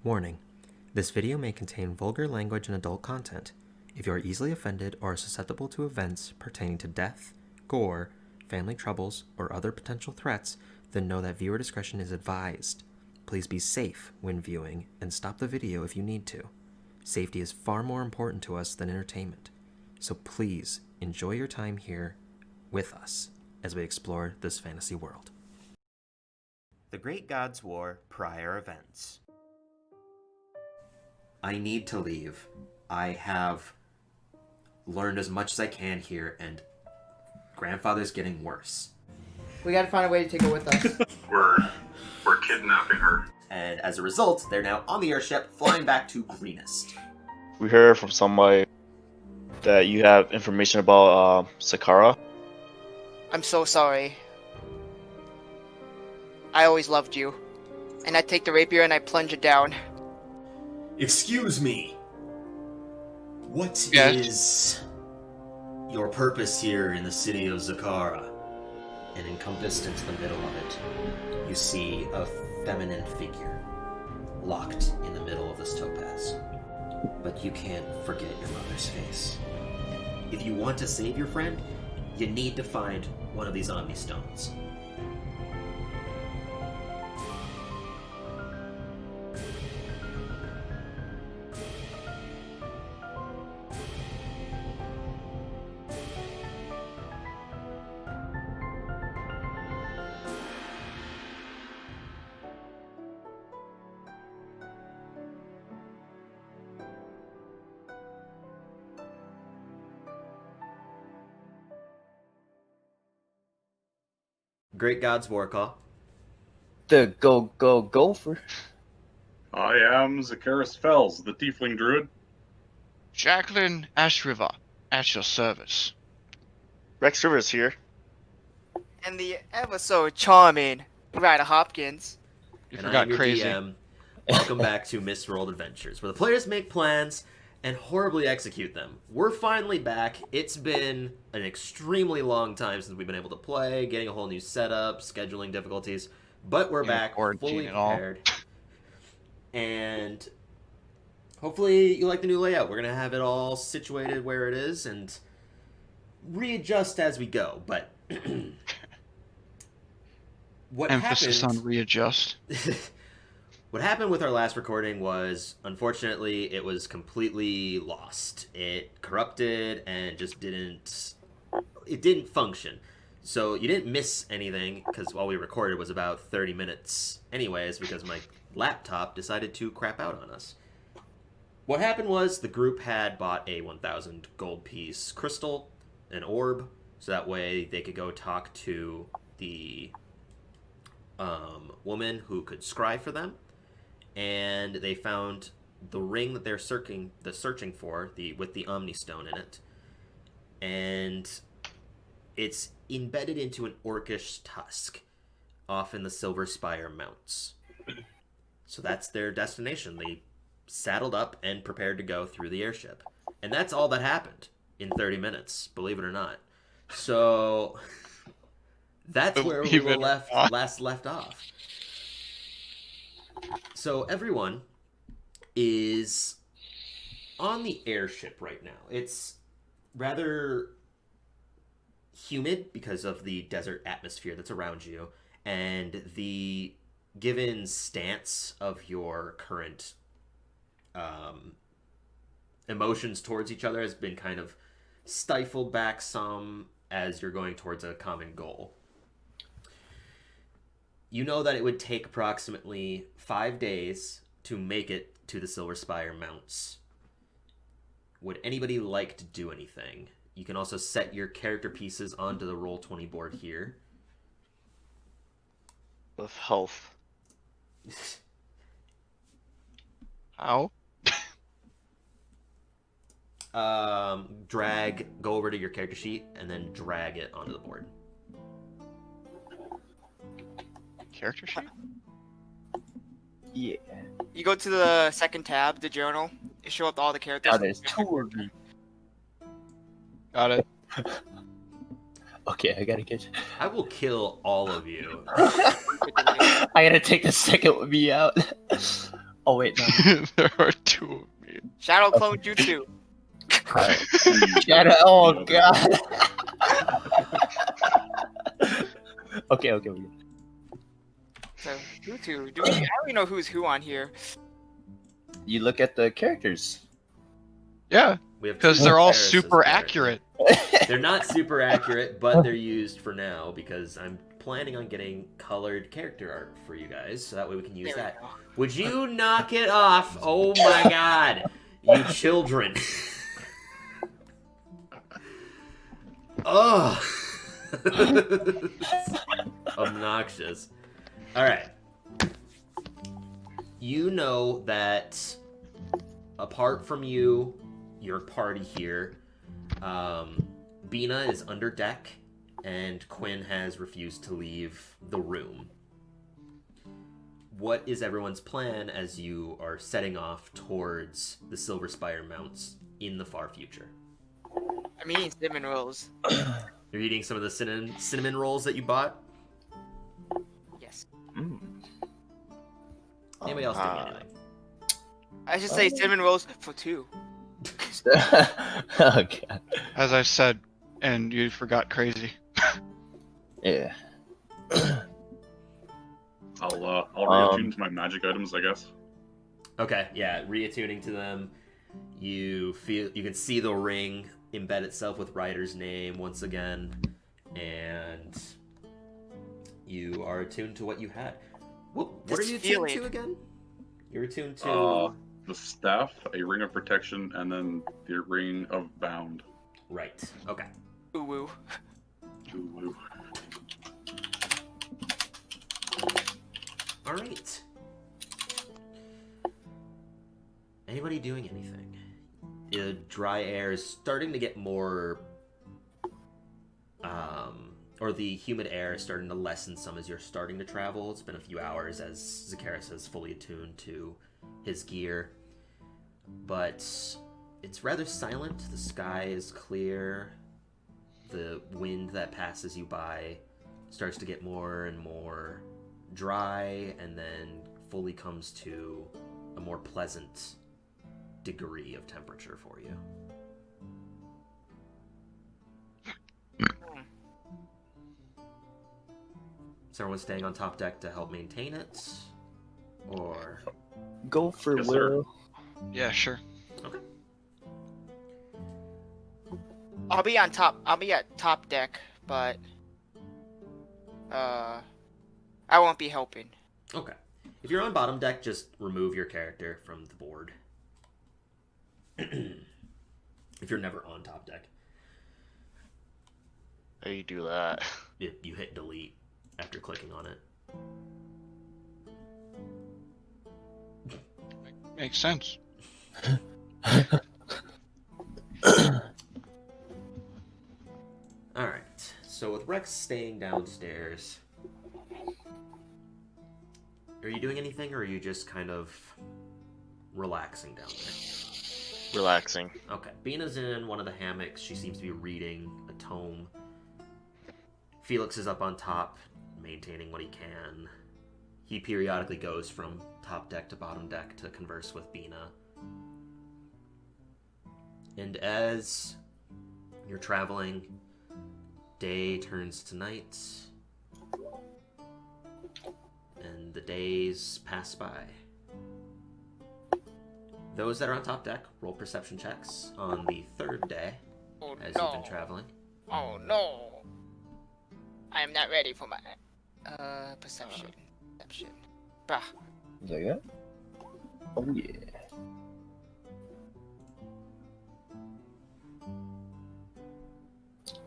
Warning: this video may contain vulgar language and adult content. If you are easily offended or are susceptible to events pertaining to death, gore, family troubles, or other potential threats, then know that viewer discretion is advised. Please be safe when viewing and stop the video if you need to. Safety is far more important to us than entertainment, so please enjoy your time here with us as we explore this fantasy world. The Great Gods War prior events. I need to leave. I have learned as much as I can here, and grandfather's getting worse. We gotta find a way to take her with us. We're kidnapping her. And as a result, they're now on the airship flying back to Greenest. We heard from somebody that you have information about Sakara. I'm so sorry. I always loved you. And I take the rapier and I plunge it down. Excuse me. What Yes? is your purpose here in the city of Zakara? And encompassed into the middle of it, you see a feminine figure locked in the middle of this topaz. But you can't forget your mother's face. If you want to save your friend, you need to find one of these Omni Stones. Great Gods War Call. The gopher. I am Zacharias Fells, the Tiefling Druid. Jacqueline Ashriver, at your service. Rex Rivers here. And the ever so charming Ryder Hopkins. You And I forgot am your crazy. DM. Welcome back to Misrolled Adventures, where the players make plans and horribly execute them. We're finally back. It's been an extremely long time since we've been able to play, getting a whole new setup, scheduling difficulties, but we're Yeah, back, quarantine fully and all. prepared. And hopefully you like the new layout. We're going to have it all situated where it is and readjust as we go, but what Emphasis happened... on readjust. What happened with our last recording was, unfortunately, it was completely lost. It corrupted and just didn't function. So you didn't miss anything, because while we recorded it was about 30 minutes anyways, because my laptop decided to crap out on us. What happened was the group had bought a 1,000 gold piece crystal, an orb, so that way they could go talk to the woman who could scry for them. And they found the ring that they're searching for, with the Omni Stone in it, and it's embedded into an orcish tusk off in the Silver Spire Mounts. So that's their destination. They saddled up and prepared to go through the airship, and that's all that happened in 30 minutes, believe it or not. So that's where we were last left off. So everyone is on the airship right now. It's rather humid because of the desert atmosphere that's around you, and the given stance of your current emotions towards each other has been kind of stifled back some as you're going towards a common goal. You know that it would take approximately 5 days to make it to the Silver Spire Mounts. Would anybody like to do anything? You can also set your character pieces onto the Roll20 board here. With health. How? Go over to your character sheet and then drag it onto the board. Character sheet? Yeah. You go to the second tab, the journal. You show up all the characters. Now there's two of me. Got it. Okay, I gotta get. I will kill all of you. I gotta take the second with me out. Oh wait, no. There are two of me. Shadow clone Jutsu. Shadow. Oh god. Okay. So Jutsu. I don't even know who's who on here. You look at the characters. Yeah, We have because two they're all Karis' super characters. accurate. They're not super accurate, but they're used for now because I'm planning on getting colored character art for you guys, so that way we can use There we that. go. Would you knock it off? Oh my god, you children! Oh, obnoxious. All right. You know that apart from you, your party here, Bina is under deck, and Quinn has refused to leave the room. What is everyone's plan as you are setting off towards the Silver Spire Mounts in the far future? I'm eating cinnamon rolls. You're eating some of the cinnamon rolls that you bought? Yes. Anybody else doing anything? I should say cinnamon rolls for 2. Oh god. As I said, and you forgot crazy. Yeah. I'll reattune to my magic items, I guess. Okay, yeah, reattuning to them. You can see the ring embed itself with Ryder's name once again, and you are attuned to what you had. What are This you attuned feeling. to again? You're attuned to The staff, a ring of protection, and then the ring of bound. right. Okay. Ooh woo. Ooh. All right. Anybody doing anything? The dry air is starting to get more, or the humid air is starting to lessen some as you're starting to travel. It's been a few hours as Zakaris has fully attuned to his gear, but it's rather silent. The sky is clear. The wind that passes you by starts to get more and more dry, and then fully comes to a more pleasant degree of temperature for you. Is everyone staying on top deck to help maintain it? Or... Go for Yes, sir. Will. Yeah, sure. Okay. I'll be on top. I'll be at top deck, but I won't be helping. Okay. If you're on bottom deck, just remove your character from the board. If you're never on top deck, How do you do that? you hit delete after clicking on it. Makes sense. Alright, so with Rex staying downstairs, are you doing anything, or are you just kind of relaxing down there? Relaxing. Okay, Bina's in one of the hammocks. She seems to be reading a tome. Felix is up on top, maintaining what he can. He periodically goes from top deck to bottom deck to converse with Bina. And as you're traveling, day turns to night, and the days pass by. Those that are on top deck, roll perception checks on the third day Oh as no. you've been traveling. Oh no. I am not ready for my perception. Perception. Bah. Is that good? Oh yeah.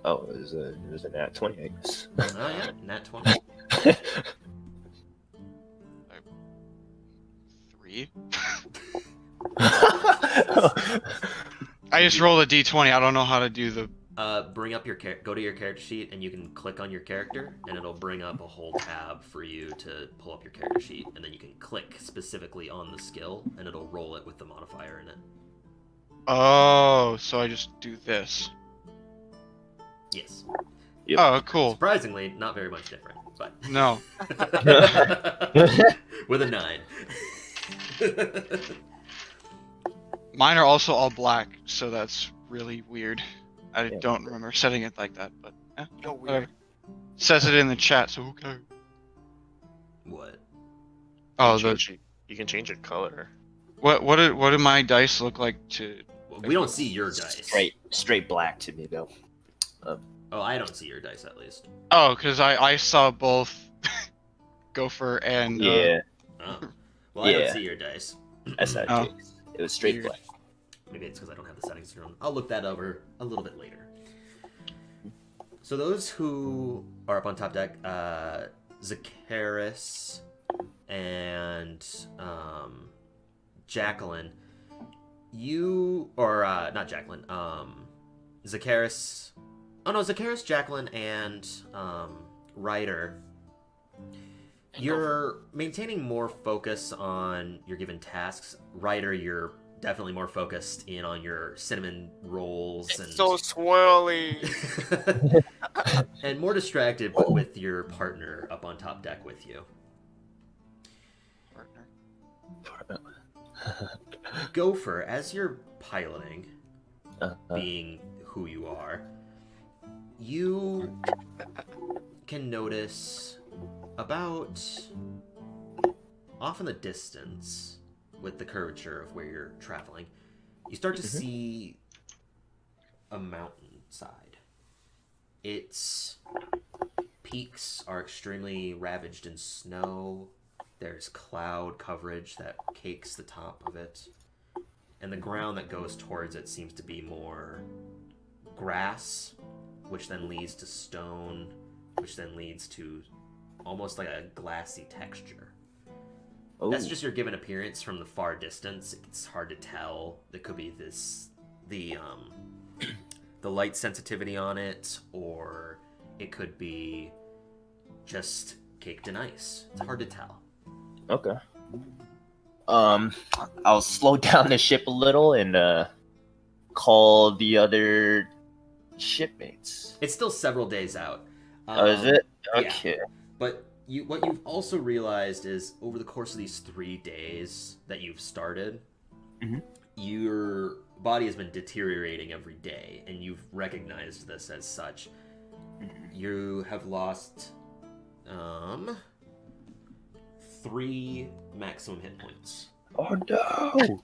Oh, it was a nat 20, I guess. Oh yeah, nat 20. 3. I just rolled a d20. I don't know how to do the. Bring up your go to your character sheet, and you can click on your character, and it'll bring up a whole tab for you to pull up your character sheet, and then you can click specifically on the skill, and it'll roll it with the modifier in it. Oh, so I just do this. Yes. Yep. Oh, cool. Surprisingly, not very much different, but No. with a 9. Mine are also all black, so that's really weird. I Yeah. don't remember setting it like that, but You're whatever. weird. Says it in the chat, so okay. What? Oh, You can change your color. what do my dice look like to? Well, we don't see your dice. Straight black to me though. Oh, I don't see your dice at least. Oh, because I saw both Gopher and Yeah, Oh. Well, I don't Yeah. see your dice. that's not Oh. the case. It was straight Weird. black. Maybe it's because I don't have the settings turned on. I'll look that over a little bit later. So those who are up on top deck, Zacharias and Jacqueline, not Jacqueline, Zacharias, Zacharias, Jacqueline, and Ryder, you're maintaining more focus on your given tasks. Ryder, you're definitely more focused in on your cinnamon rolls and It's so swirly. and more distracted with your partner up on top deck with you. partner. Gopher, as you're piloting, Uh, being who you are, you can notice about off in the distance with the curvature of where you're traveling, you start to see a mountainside. Its peaks are extremely ravaged in snow. There's cloud coverage that cakes the top of it. And the ground that goes towards it seems to be more grass, which then leads to stone, which then leads to almost like a glassy texture. oh, That's just your given appearance from the far distance. It's hard to tell. There could be the light sensitivity on it, or it could be just caked in ice. It's hard to tell. okay. I'll slow down the ship a little and call the other shipmates. It's still several days out. Oh, is it? yeah. Okay. But what you've also realized is over the course of these 3 days that you've started, Mhm. your body has been deteriorating every day, and you've recognized this as such. You have lost 3 maximum hit points. Oh no.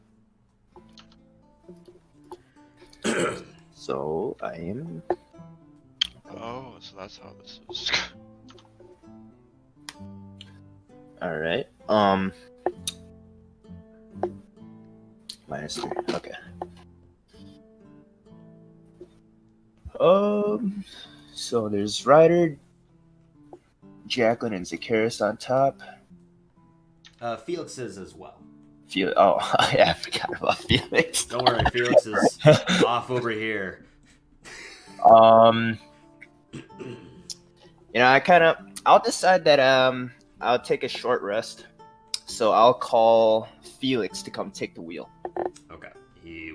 So I am. Oh, so that's how this is. All right. -3. Okay. So there's Ryder, Jacqueline, and Zacharias on top. Felix is as well. Oh, yeah, I forgot about Felix. Don't worry, Felix is off over here. You know, I'll decide that I'll take a short rest. So I'll call Felix to come take the wheel. Okay. He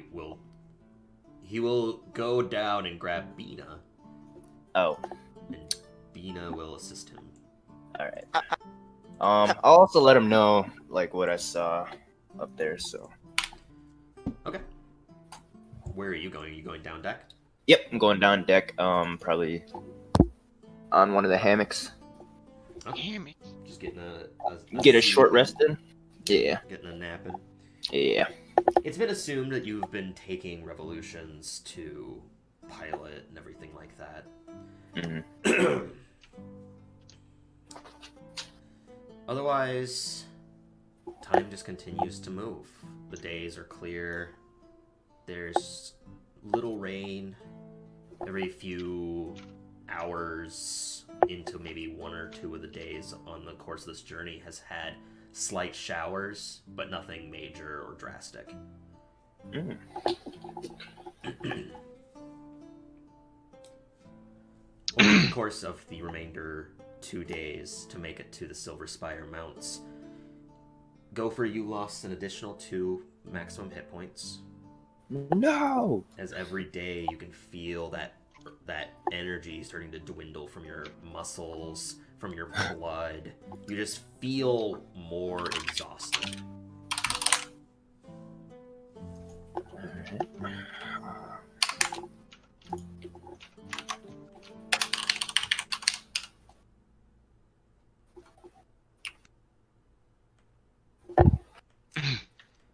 will go down and grab Bina, Oh, and Bina will assist him. all right. I'll also let him know like what I saw up there. So. Okay. Where are you going? Are you going down deck? Yep, I'm going down deck. Probably on one of the hammocks. Okay. Just getting a Get a short rest in. Yeah, Getting a nap in. yeah. It's been assumed that you've been taking revolutions to pilot and everything like that. Mhm. Otherwise, time just continues to move. The days are clear. There's little rain every few hours into maybe 1 or 2 of the days on the course of this journey has had slight showers, but nothing major or drastic. Mm. Over the course of the remainder 2 days to make it to the Silver Spire Mounts, Gopher, you lost an additional 2 maximum hit points. No. As every day you can feel that energy starting to dwindle from your muscles, from your blood. You just feel more exhausted.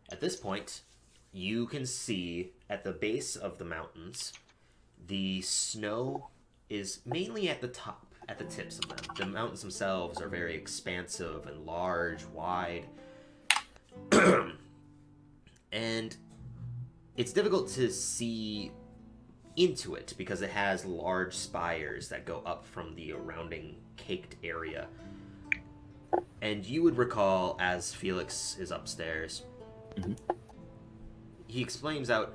At this point, you can see at the base of the mountains, the snow is mainly at the top, at the tips of them. The mountains themselves are very expansive and large, wide. And it's difficult to see into it because it has large spires that go up from the surrounding caked area. And you would recall, as Felix is upstairs, he explains out,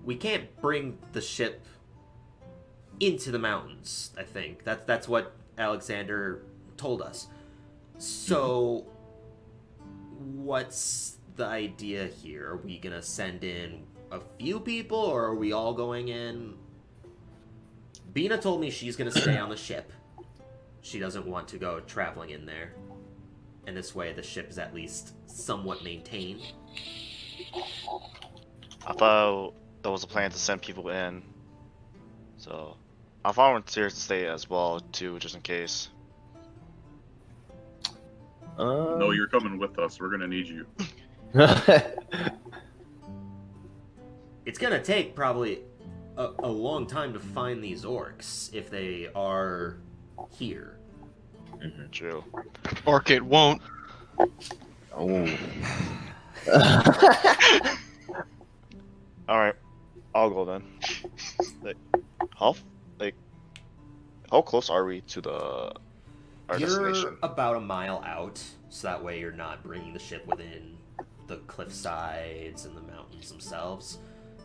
we can't bring the ship into the mountains, I think. That's what Alexander told us. So, what's the idea here? Are we gonna send in a few people, or are we all going in? Bina told me she's gonna stay on the ship. She doesn't want to go traveling in there. And this way the ship is at least somewhat maintained. I thought there was a plan to send people in. So, I volunteer to stay as well, too, just in case. No, you're coming with us. We're gonna need you. It's gonna take probably a long time to find these orcs if they are here. True. Orc it won't. Oh. Alright, I'll go then. Like, how close are we to our You're destination? about a mile out, so that way you're not bringing the ship within the cliff sides and the mountains themselves.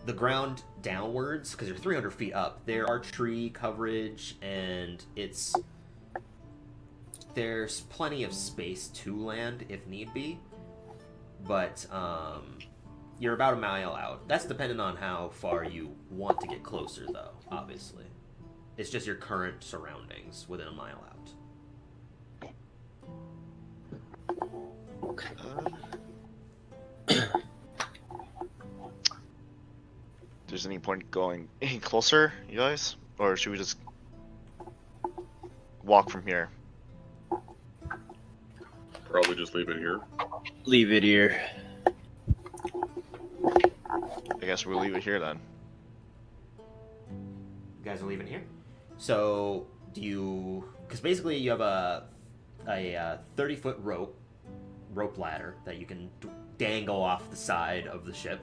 The ground downwards, because you're 300 feet up, there are tree coverage, and there's plenty of space to land if need be, but you're about a mile out. That's dependent on how far you want to get closer, though, obviously. It's just your current surroundings within a mile out. There's any point going any closer, you guys? Or should we just walk from here? Probably just leave it here. Leave it here. I guess we'll leave it here then. You guys are leaving here? So, do you... Because basically you have a 30-foot rope ladder that you can dangle off the side of the ship.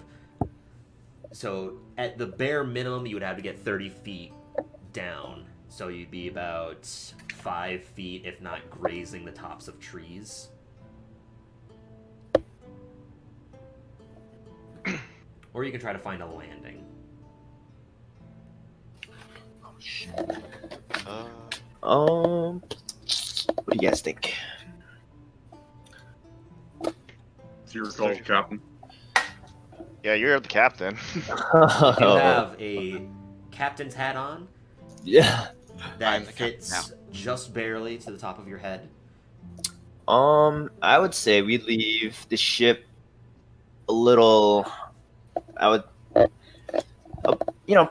So, at the bare minimum, you would have to get 30 feet down. So you'd be about 5 feet, if not grazing the tops of trees. Or you can try to find a landing. What do you guys think? It's your call, Captain. Yeah, you're the captain. You have a captain's hat on Yeah. I'm that the captain fits just barely to the top of your head. I would say we leave the ship a little. I would,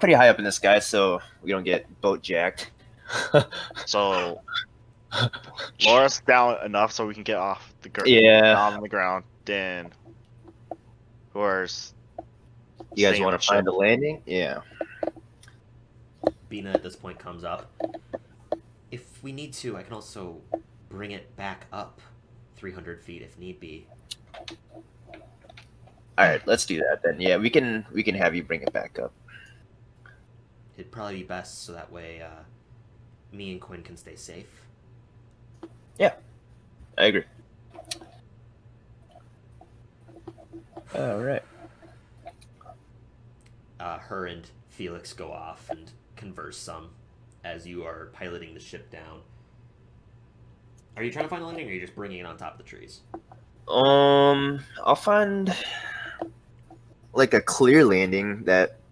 pretty high up in the sky, so we don't get boat jacked. So, lower us down enough so we can get off the Yeah. down on the ground. Then, of course, You guys stay on want the to find ship. a landing? Yeah. Bina at this point comes up. If we need to, I can also bring it back up 300 feet if need be. All right, let's do that then. Yeah, we can have you bring it back up. It'd probably be best so that way me and Quinn can stay safe. I agree. All right. Her and Felix go off and converse some as you are piloting the ship down. Are you trying to find a landing, or are you just bringing it on top of the trees? I'll find like a clear landing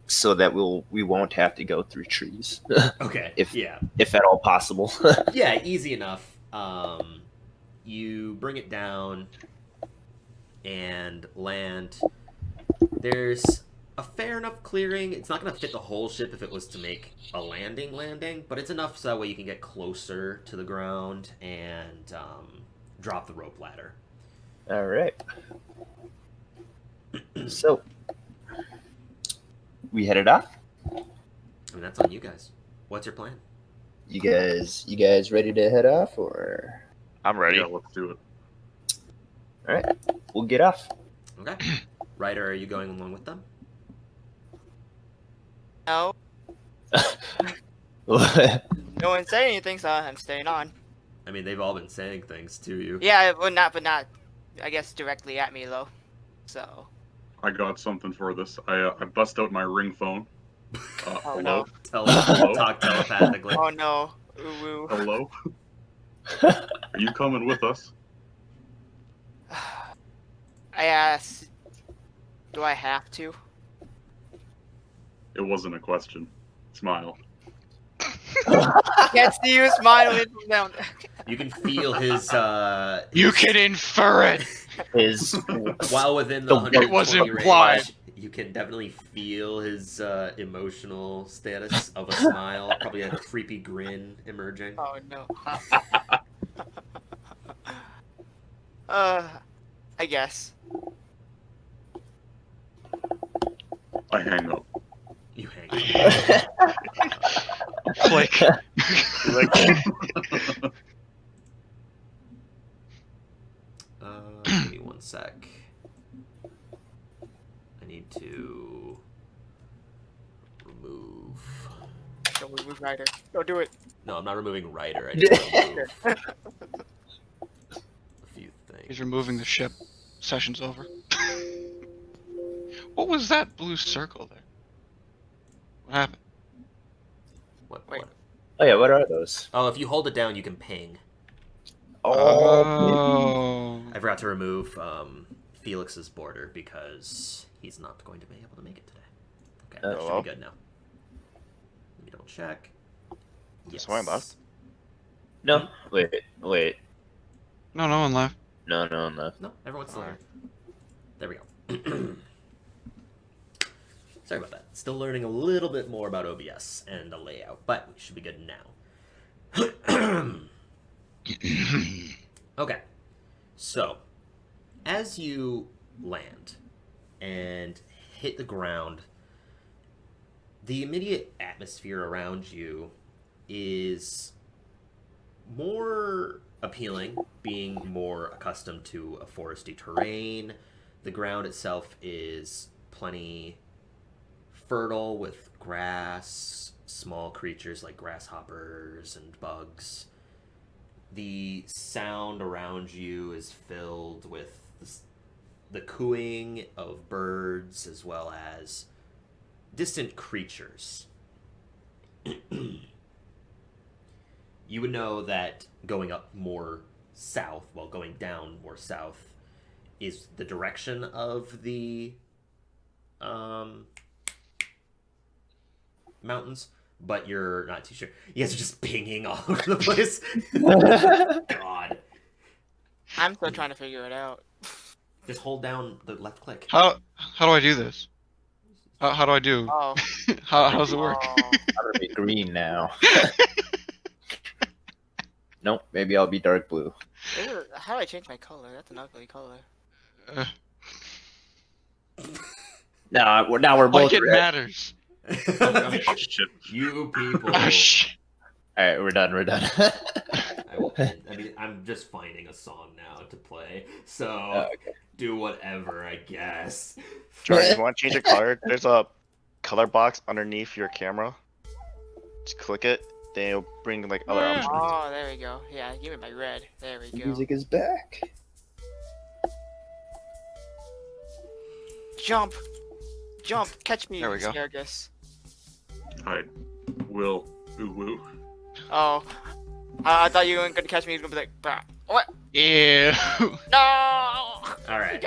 so that we won't have to go through trees, Okay. If- Yeah. if at all possible. Yeah, easy enough. You bring it down and land. There's a fair enough clearing. It's not going to fit the whole ship if it was to make a landing, but it's enough so that way you can get closer to the ground and drop the rope ladder. All right. So we headed off. I mean, that's on you guys. What's your plan? You guys ready to head off, or I'm ready. Yeah, let's do it. all right? We'll get off. Okay. Ryder, are you going along with them? No, no one said anything, so I'm staying on. I mean, they've all been saying things to you. Yeah, but not, I guess directly at me though. So. I got something for this. I bust out my ring phone. Oh Hello? no. Talk telepathically. Oh no. Ooh, ooh. Hello? Are you coming with us? I asked, do I have to? It wasn't a question. Smile. Can't see you smiling from down there. You can feel his. You can infer it. His While within the It 120 was range, implied. you can definitely feel his emotional status of a smile, probably a creepy grin emerging. Oh no. I guess. I hang up. You hang. Click. Give me one sec. I need to remove. Don't remove Ryder. Don't do it. No, I'm not removing Ryder. I need to remove a few things. He's removing the ship. Session's over. What was that blue circle there? What happened? Wait. What? Oh yeah, what are those? Oh, if you hold it down, you can ping. Oh. I forgot to remove Felix's border because he's not going to be able to make it today. Okay, that should well. be good now. Let me double check. Yes. Someone left? No, wait. No, no one left. No, no. No, everyone's still here. There we go. Sorry about that. Still learning a little bit more about OBS and the layout, but we should be good now. Okay, so as you land and hit the ground, the immediate atmosphere around you is more appealing, being more accustomed to a foresty terrain. The ground itself is plenty fertile with grass, small creatures like grasshoppers and bugs. The sound around you is filled with the cooing of birds as well as distant creatures. You would know that going up more south, while going down more south, is the direction of the mountains, but you're not too sure. You guys are just pinging all over the place. God. I'm still trying to figure it out. Just hold down the left click. How do I do this? How do I do? Oh. How does it work? Oh. I'm gonna be green now. Nope, maybe I'll be dark blue. How do I change my color? That's an ugly color. Now we're both Like it red. matters. Oh, shit. You people. Oh, shit. All right, we're done. I mean, I'm just finding a song now to play, so Okay. do whatever, I guess. Jordan, if you want to change your color, there's a color box underneath your camera. Just click it, then it'll bring like other options. Oh, there we go. Yeah, give me my red. There we go. Music is back. Jump! Jump! Catch me, There we go. asparagus. I will. Ooh, woo. Oh. I thought you weren't gonna catch me. You were gonna be like, bah. What? Ew. No! Alright.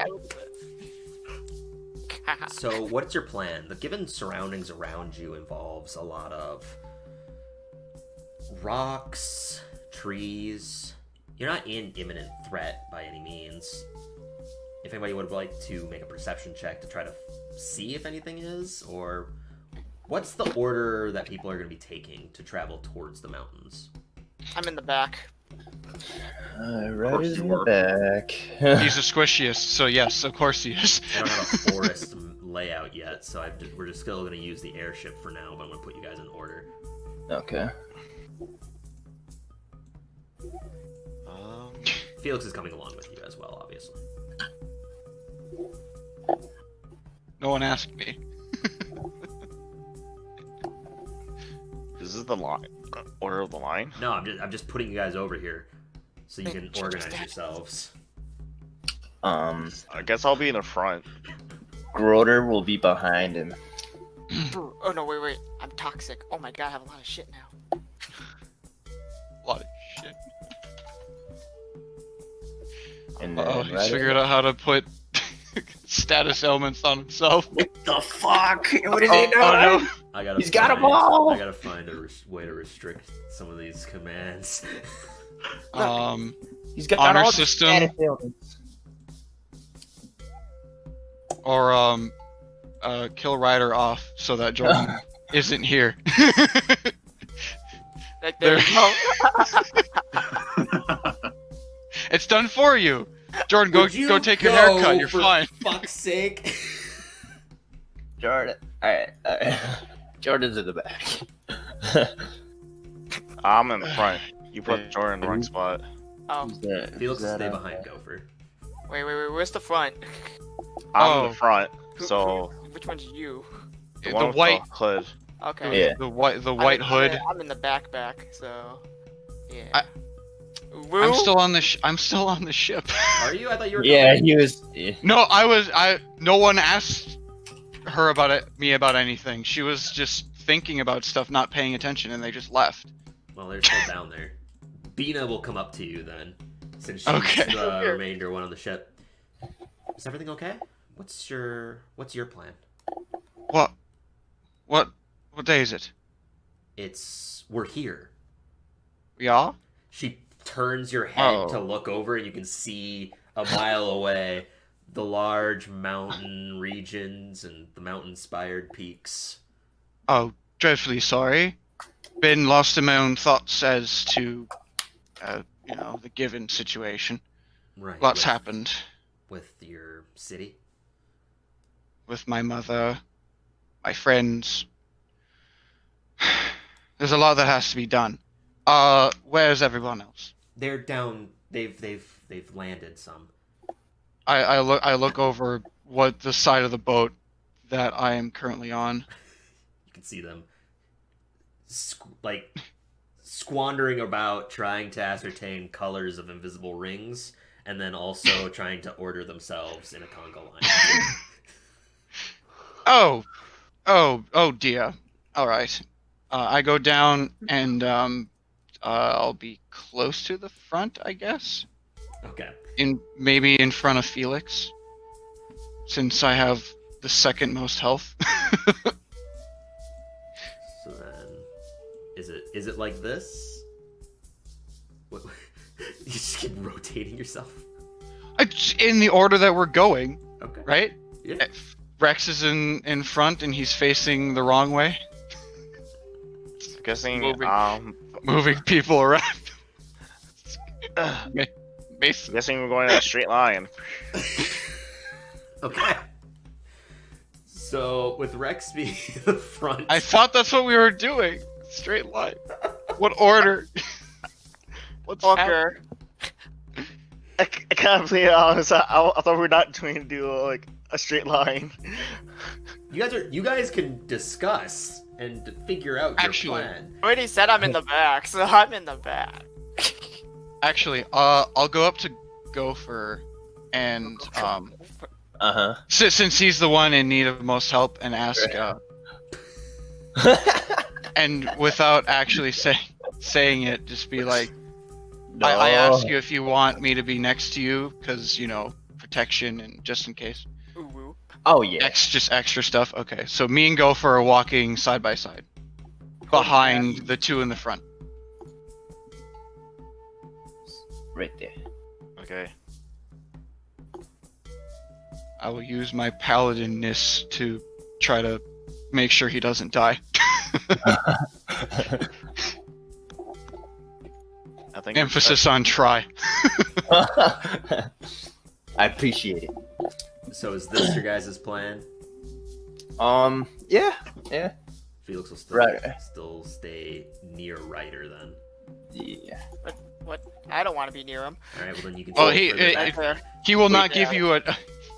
So, what's your plan? The given surroundings around you involves a lot of rocks, trees. You're not in imminent threat by any means. If if anybody would like to make a perception check to try to see if anything is, or what's the order that people are going to be taking to travel towards the mountains? I'm in the back. Right course is you in the are. back. He's the squishiest, so yes, of course he is. I don't have a forest layout yet, so we're just still going to use the airship for now, but I'm going to put you guys in order. Okay. Felix is coming along with you as well, obviously. No one asked me. Is this the line? Order of the line? No, I'm just putting you guys over here so you can Wait, organize that- yourselves. I guess I'll be in the front. Groder will be behind him. Oh no, wait. I'm toxic. Oh my god, I have a lot of shit now. A lot of shit. And Oh, then he's right figured out how to put status elements on himself. What the fuck? What is Oh, he doing? oh no. I gotta He's got 'em find- all! I gotta find a way to restrict some of these commands. He's got Honor all the system. status ailments. Or kill Ryder off so that Jordan isn't here. Like, there There- we go. It's done for you. Jordan, Would you go take your go, haircut. You're for fine. Fuck's sake. Jordan. Alright. Jordan's in the back. I'm in the front. You put Yeah. Jordan in the wrong spot. Oh, Felix will stay behind Gopher. wait, where's the front? I'm in Oh. the front, Who- so which one's you? the The one with white, the hood. Okay. Yeah. the white hood. I'm in the back, so yeah. I- Woo? I'm still on the ship. Are you? I thought you were. Yeah, coming. he was. Yeah. No, no one asked her about me about anything. She was just thinking about stuff, not paying attention, and they just left. Well, they're still down there. Bina will come up to you then, since she's Okay. the remainder one on the ship. Is everything okay? What's your plan? What day is it? We're here. Yeah? She turns your head Oh. to look over, and you can see a mile away the large mountain regions and the mountain-spired peaks. Oh, dreadfully sorry. Been lost in my own thoughts as to, the given situation. Right. Lots with, happened with your city. with my mother, my friends. There's a lot that has to be done. Where's everyone else? They're down. They've landed some. I look over what the side of the boat that I am currently on. You can see them squandering about trying to ascertain colors of invisible rings, and then also trying to order themselves in a conga line. Oh dear. All right. I go down and I'll be close to the front, I guess. Okay. Maybe in front of Felix, since I have the second most health. So then, is it like this? What, you just keep rotating yourself. In the order that we're going, Okay. right? Yeah. Rex is in front and he's facing the wrong way, Guessing, moving people around. Basically. guessing we're going in a straight line. Okay. So with Rex being the front, I thought that's what we were doing. Straight line. What order? What's happening? Fucker. I can't be honest. I thought we were not going to do like a straight line. you guys can discuss and figure out your Actually- plan. I already said I'm in the back, so I'm in the back. Actually, I'll go up to Gopher and since he's the one in need of most help, and ask and without actually saying it, just be like, No. I ask you if you want me to be next to you, because protection and just in case. Ooh, woo. Oh yeah. Just extra stuff. Okay, so me and Gopher are walking side by side, behind the two in the front. Right there. Okay. I will use my paladinness to try to make sure he doesn't die. I think Emphasis on try. I appreciate it. So is this your guys' plan? Yeah. Felix will still, Right. still stay near Ryder then. Yeah. What? I don't want to be near him. All right, well then you can. Oh, stay he- further it- back. Right there. He will not Yeah. give you a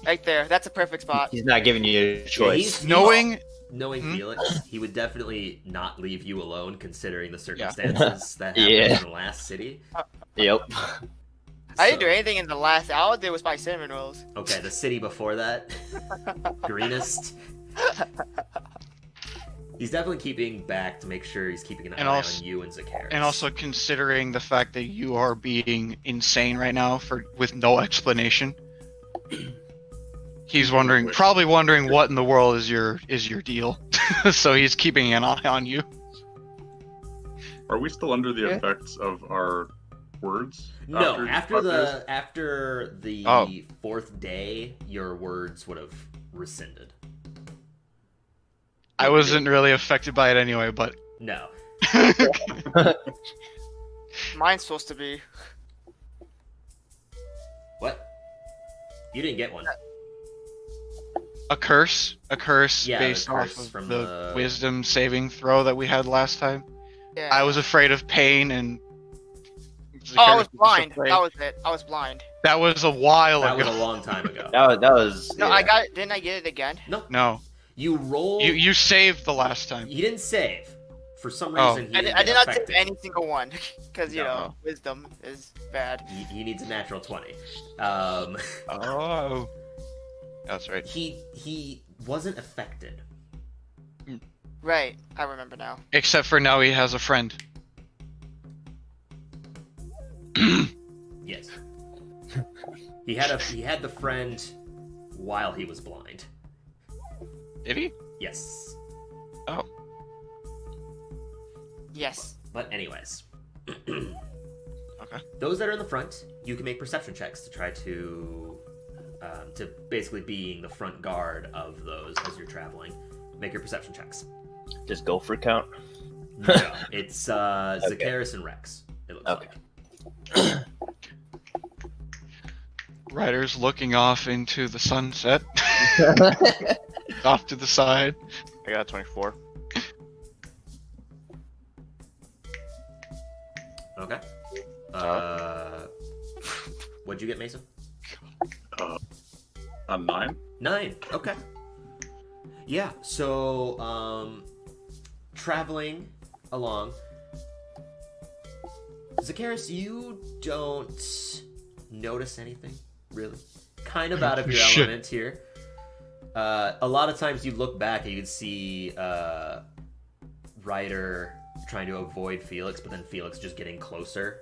Right there. That's a perfect spot. He's not giving you a Yeah, choice. knowing. Knowing Hmm? Felix, he would definitely not leave you alone, considering the circumstances that happened Yeah. in the last city. Yep. I didn't So- do anything in the last. All I did was buy cinnamon rolls. Okay, the city before that, greenest. He's definitely keeping back to make sure he's keeping an And eye also- on you and Zacchaeus. And also considering the fact that you are being insane right now with no explanation. He's probably wondering what in the world is your deal. So he's keeping an eye on you. Are we still under the Yeah. effects of our words? No, after this? the Oh. fourth day, your words would have rescinded. I wasn't really affected by it anyway, but No. Mine's supposed to be. What? You didn't get one. a curse Yeah, based the curse off of from the the- wisdom saving throw that we had last time. Yeah. I was afraid of pain and. Oh, I was Zacchaeus blind. afraid. That was it. I was blind. That was a while That was ago. a long time ago. That was. No, yeah. I got it. Didn't I get it again? No, You rolled. you saved the last time. You didn't save. For some Oh. reason, he I didn't did get not save affected. any single one because you No. know wisdom is bad. He needs a natural 20. Oh, that's right. He wasn't affected. Right. I remember now. Except for now, he has a friend. Yes. He had the friend while he was blind. Did he? Yes. Oh, Yes. But anyways. Okay. Those that are in the front, you can make perception checks to try to basically being the front guard of those as you're traveling. Make your perception checks. Just go for count. No, it's Zacchaeus and Rex. It looks Okay. like. Ryder's looking off into the sunset, off to the side. I got a 24. Okay. What'd you get, Mason? A 9? 9. Okay. Yeah. So, traveling along, Zacchaeus, you don't notice anything really. Kind of out of your Shit. element here. A lot of times you look back and you can see Ryder trying to avoid Felix, but then Felix just getting closer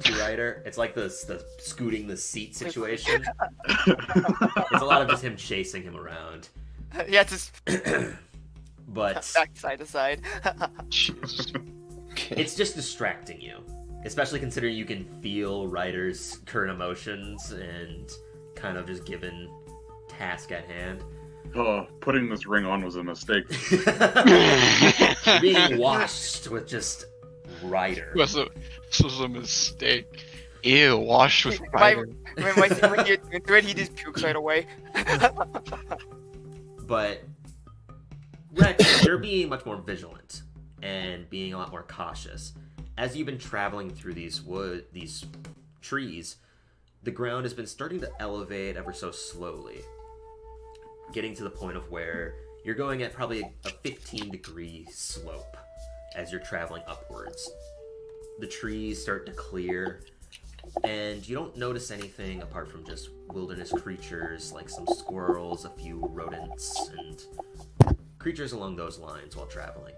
to Ryder. It's like the scooting the seat situation. It's a lot of just him chasing him around. Yeah, just But back side to side. Jesus. it's just distracting you, especially considering you can feel Ryder's current emotions and kind of just given task at hand. Oh, putting this ring on was a mistake. Being washed with just Ryder. This was a mistake. Ew, washed with My- Ryder. when you do it, he just pukes right away. But Rex, you're being much more vigilant and being a lot more cautious. As you've been traveling through these trees, the ground has been starting to elevate ever so slowly, getting to the point of where you're going at probably a 15-degree slope as you're traveling upwards. The trees start to clear, and you don't notice anything apart from just wilderness creatures like some squirrels, a few rodents, and creatures along those lines while traveling.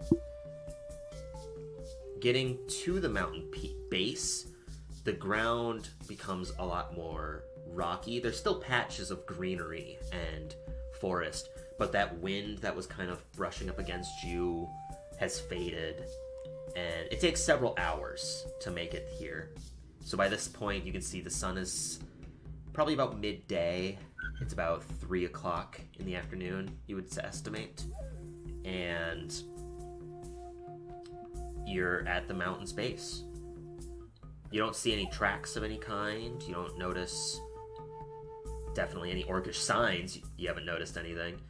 Getting to the mountain base, the ground becomes a lot more rocky. There's still patches of greenery and forest, but that wind that was kind of brushing up against you has faded, and it takes several hours to make it here. So by this point, you can see the sun is probably about midday, It's about 3 o'clock in the afternoon, you would estimate. And you're at the mountain's base. You don't see any tracks of any kind. You don't notice definitely any orcish signs. You haven't noticed anything.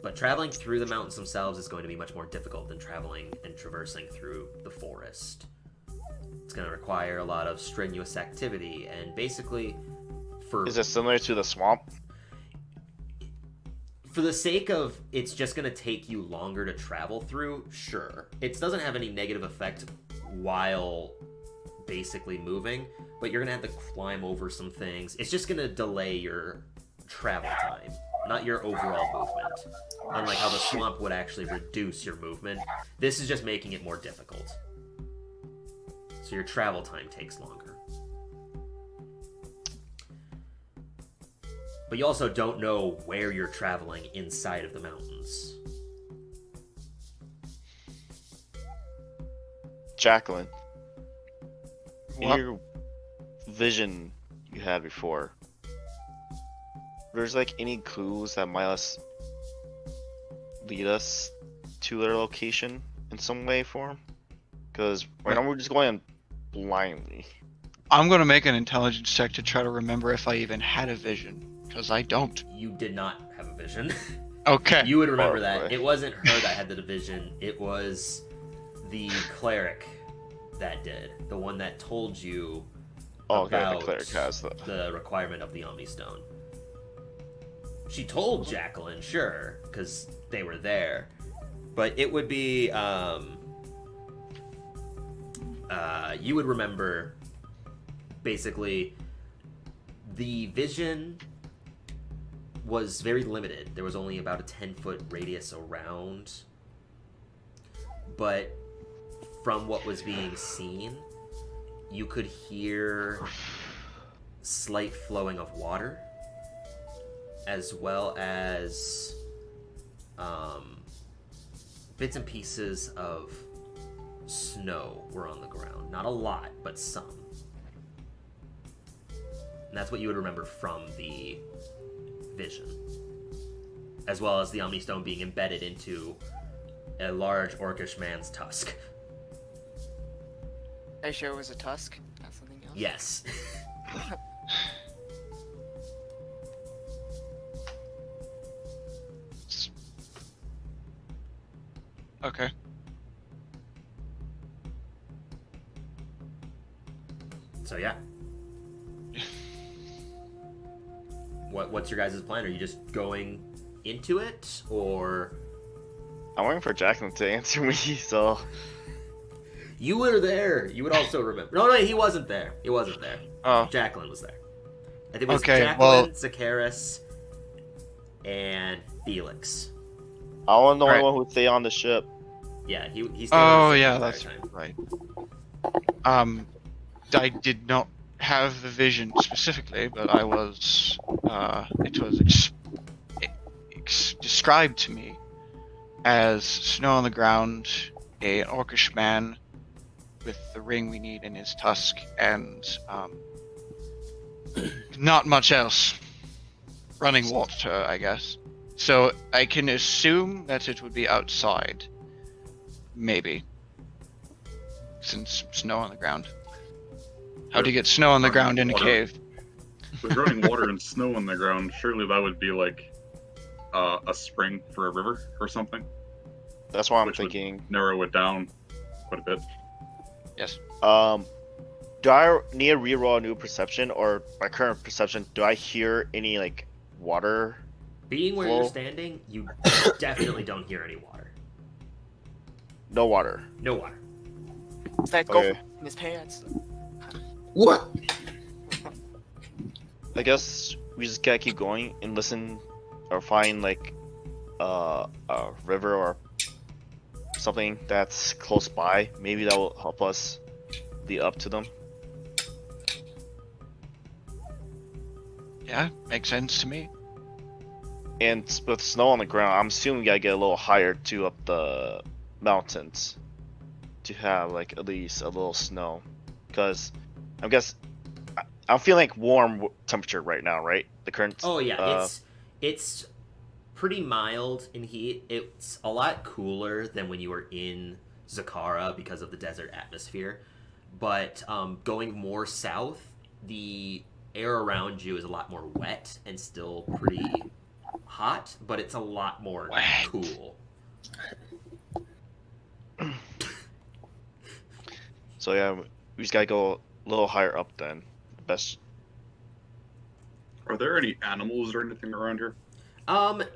But traveling through the mountains themselves is going to be much more difficult than traveling and traversing through the forest. It's going to require a lot of strenuous activity, and basically Is it similar to the swamp? for the sake of it's just going to take you longer to travel through, sure. It doesn't have any negative effect while basically moving, but you're going to have to climb over some things. It's just going to delay your travel time, not your overall movement. Unlike how the swamp would actually reduce your movement, this is just making it more difficult. So your travel time takes longer. But you also don't know where you're traveling inside of the mountains. Jacqueline, in What? your vision you had before, there's like any clues that might lead us to their location in some way, form? Because right now we're just going blindly. I'm gonna make an intelligence check to try to remember if I even had a vision, because I don't. You did not have a vision. Okay. You would remember that. Probably. It wasn't her that had the vision. It was the cleric that did. The one that told you Oh, okay, about the cleric has the requirement of the Omni Stone. She told Jacqueline, sure, because they were there. But it would be, you would remember, basically, the vision was very limited. There was only about a 10-foot radius around. But from what was being seen, you could hear slight flowing of water, as well as bits and pieces of snow were on the ground. Not a lot, but some. And that's what you would remember from the vision. As well as the Omni Stone being embedded into a large orcish man's tusk. Are you sure it was a tusk? Not something else? Yes. Okay. So yeah. What's your guys' plan? Are you just going into it, or I'm waiting for Jacqueline to answer me, so you were there? You would also remember. No, he wasn't there. He wasn't there. Oh. Jacqueline was there. I think it was Okay, Jacqueline, well- Zacharis, and Felix. I want the only Alright. one who stay on the ship. Yeah, he stayed Oh on the ship yeah, the that's entire time. right. I did not have the vision specifically, but I was. It was described to me as snow on the ground, an orcish man with the ring we need in his tusk, and not much else. Running water, I guess. So I can assume that it would be outside. Maybe. Since snow on the ground. How do you get snow on the ground in a Water. cave? With running water and snow on the ground, surely that would be like a spring for a river or something. That's why I'm Which would- thinking. Narrow it down quite a bit. Yes. Do I need to reroll a new perception, or my current perception? Do I hear any like water? Being where you're Well- standing, you definitely don't hear any water. No water. No water. Is that go Okay. from his pants? What? I guess we just gotta keep going and listen, or find like a river or something that's close by. Maybe that will help us lead up to them. Yeah, makes sense to me. And with snow on the ground, I'm assuming we gotta get a little higher to up the mountains to have like at least a little snow, because I guess I'm feeling like warm temperature right now, right? The current. Oh yeah, it's pretty mild in heat. It's a lot cooler than when you were in Zakara because of the desert atmosphere. But going more south, the air around you is a lot more wet and still pretty hot, but it's a lot more Wet. cool. So yeah, we just gotta go a little higher up then. Best. Are there any animals or anything around here?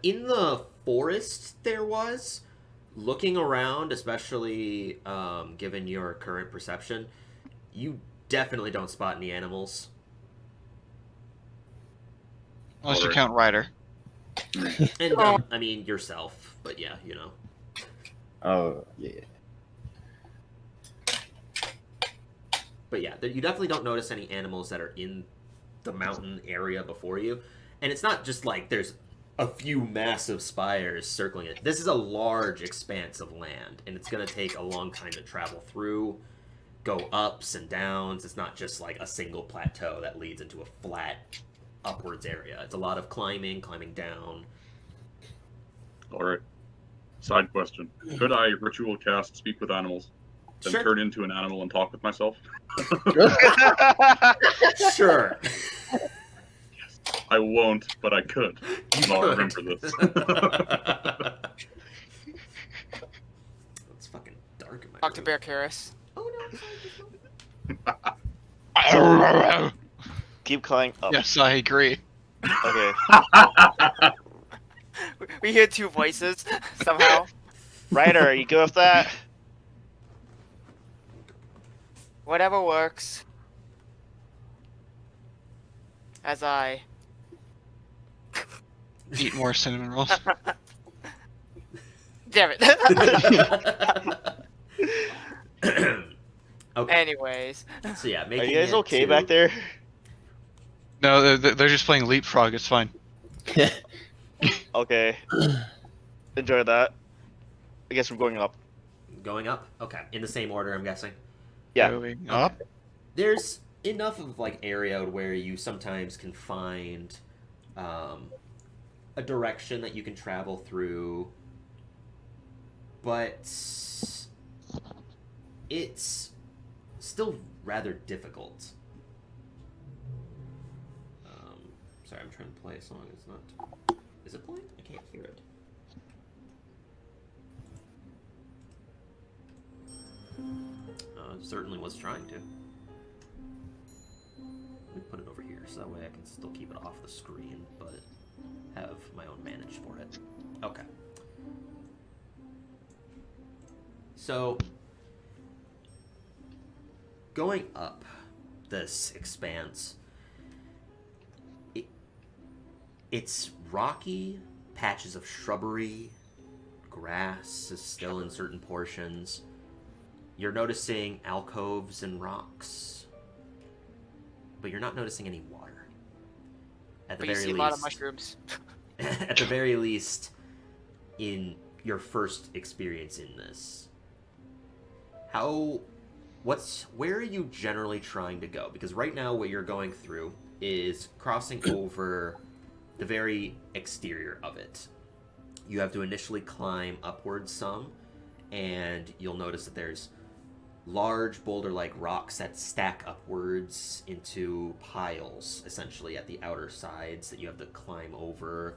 In the forest there was. Looking around, especially given your current perception, you definitely don't spot any animals. Unless you Alright. count Ryder. And I mean yourself, but yeah, you know. Oh yeah. But yeah, you definitely don't notice any animals that are in the mountain area before you. And it's not just like there's a few massive spires circling it. This is a large expanse of land, and it's going to take a long time to travel through, go ups and downs. It's not just like a single plateau that leads into a flat upwards area. It's a lot of climbing down. Alright. Side question. Could I ritual cast Speak with Animals? Then Sure. turn into an animal and talk with myself? Sure. I won't, but I could. You I'll could. remember this. It's fucking dark in my Talk to room. Bear Karis. Oh no, sorry. Keep climbing up. Yes, I agree. Okay. We hear two voices somehow. Ryder, are you good with that? Whatever works. As I Eat more cinnamon rolls. damn it. Okay, Anyways, so yeah, Are making you guys it okay to- back there? No, they're just playing leapfrog. It's fine. Okay. Enjoy that. I guess we're going up. Going up? Okay, in the same order, I'm guessing. Yeah. Going up. There's enough of like area where you sometimes can find a direction that you can travel through, but it's still rather difficult. Sorry, I'm trying to play a song. It's not. Is it playing? I can't hear it. Certainly was trying to. Let me put it over here so that way I can still keep it off the screen, but have my own manage for it. Okay. So, going up this expanse, it's rocky, patches of shrubbery, grass is still in certain portions. You're noticing alcoves and rocks, but you're not noticing any water. At the but you very see a least, lot of mushrooms. at the very least, in your first experience in this, where are you generally trying to go? Because right now, what you're going through is crossing over the very exterior of it. You have to initially climb upwards some, and you'll notice that there's large boulder-like rocks that stack upwards into piles, essentially at the outer sides that you have to climb over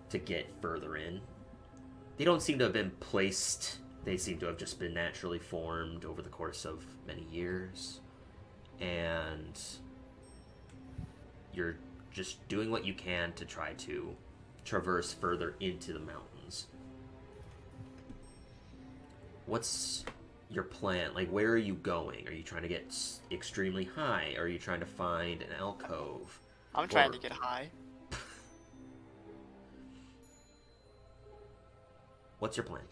to get further in. They don't seem to have been placed. They seem to have just been naturally formed over the course of many years. And you're just doing what you can to try to traverse further into the mountains. What's your plan? Like, where are you going? Are you trying to get extremely high? Are you trying to find an alcove? I'm trying to get high. What's your plan?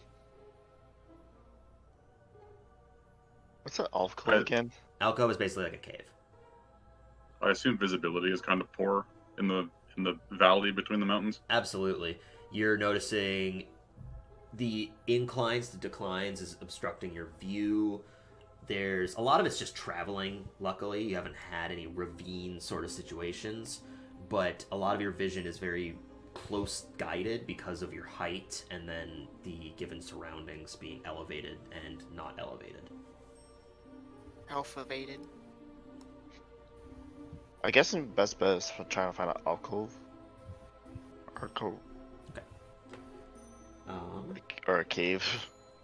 What's that elf called again? Alcove is basically like a cave. I assume visibility is kind of poor in the valley between the mountains. Absolutely. You're noticing the inclines to declines is obstructing your view. There's a lot of it's just traveling. Luckily, you haven't had any ravine sort of situations, but a lot of your vision is very close guided because of your height and then the given surroundings being elevated and not elevated. Health evaded. I guess the best bet is for trying to find an alcove. Or a cave.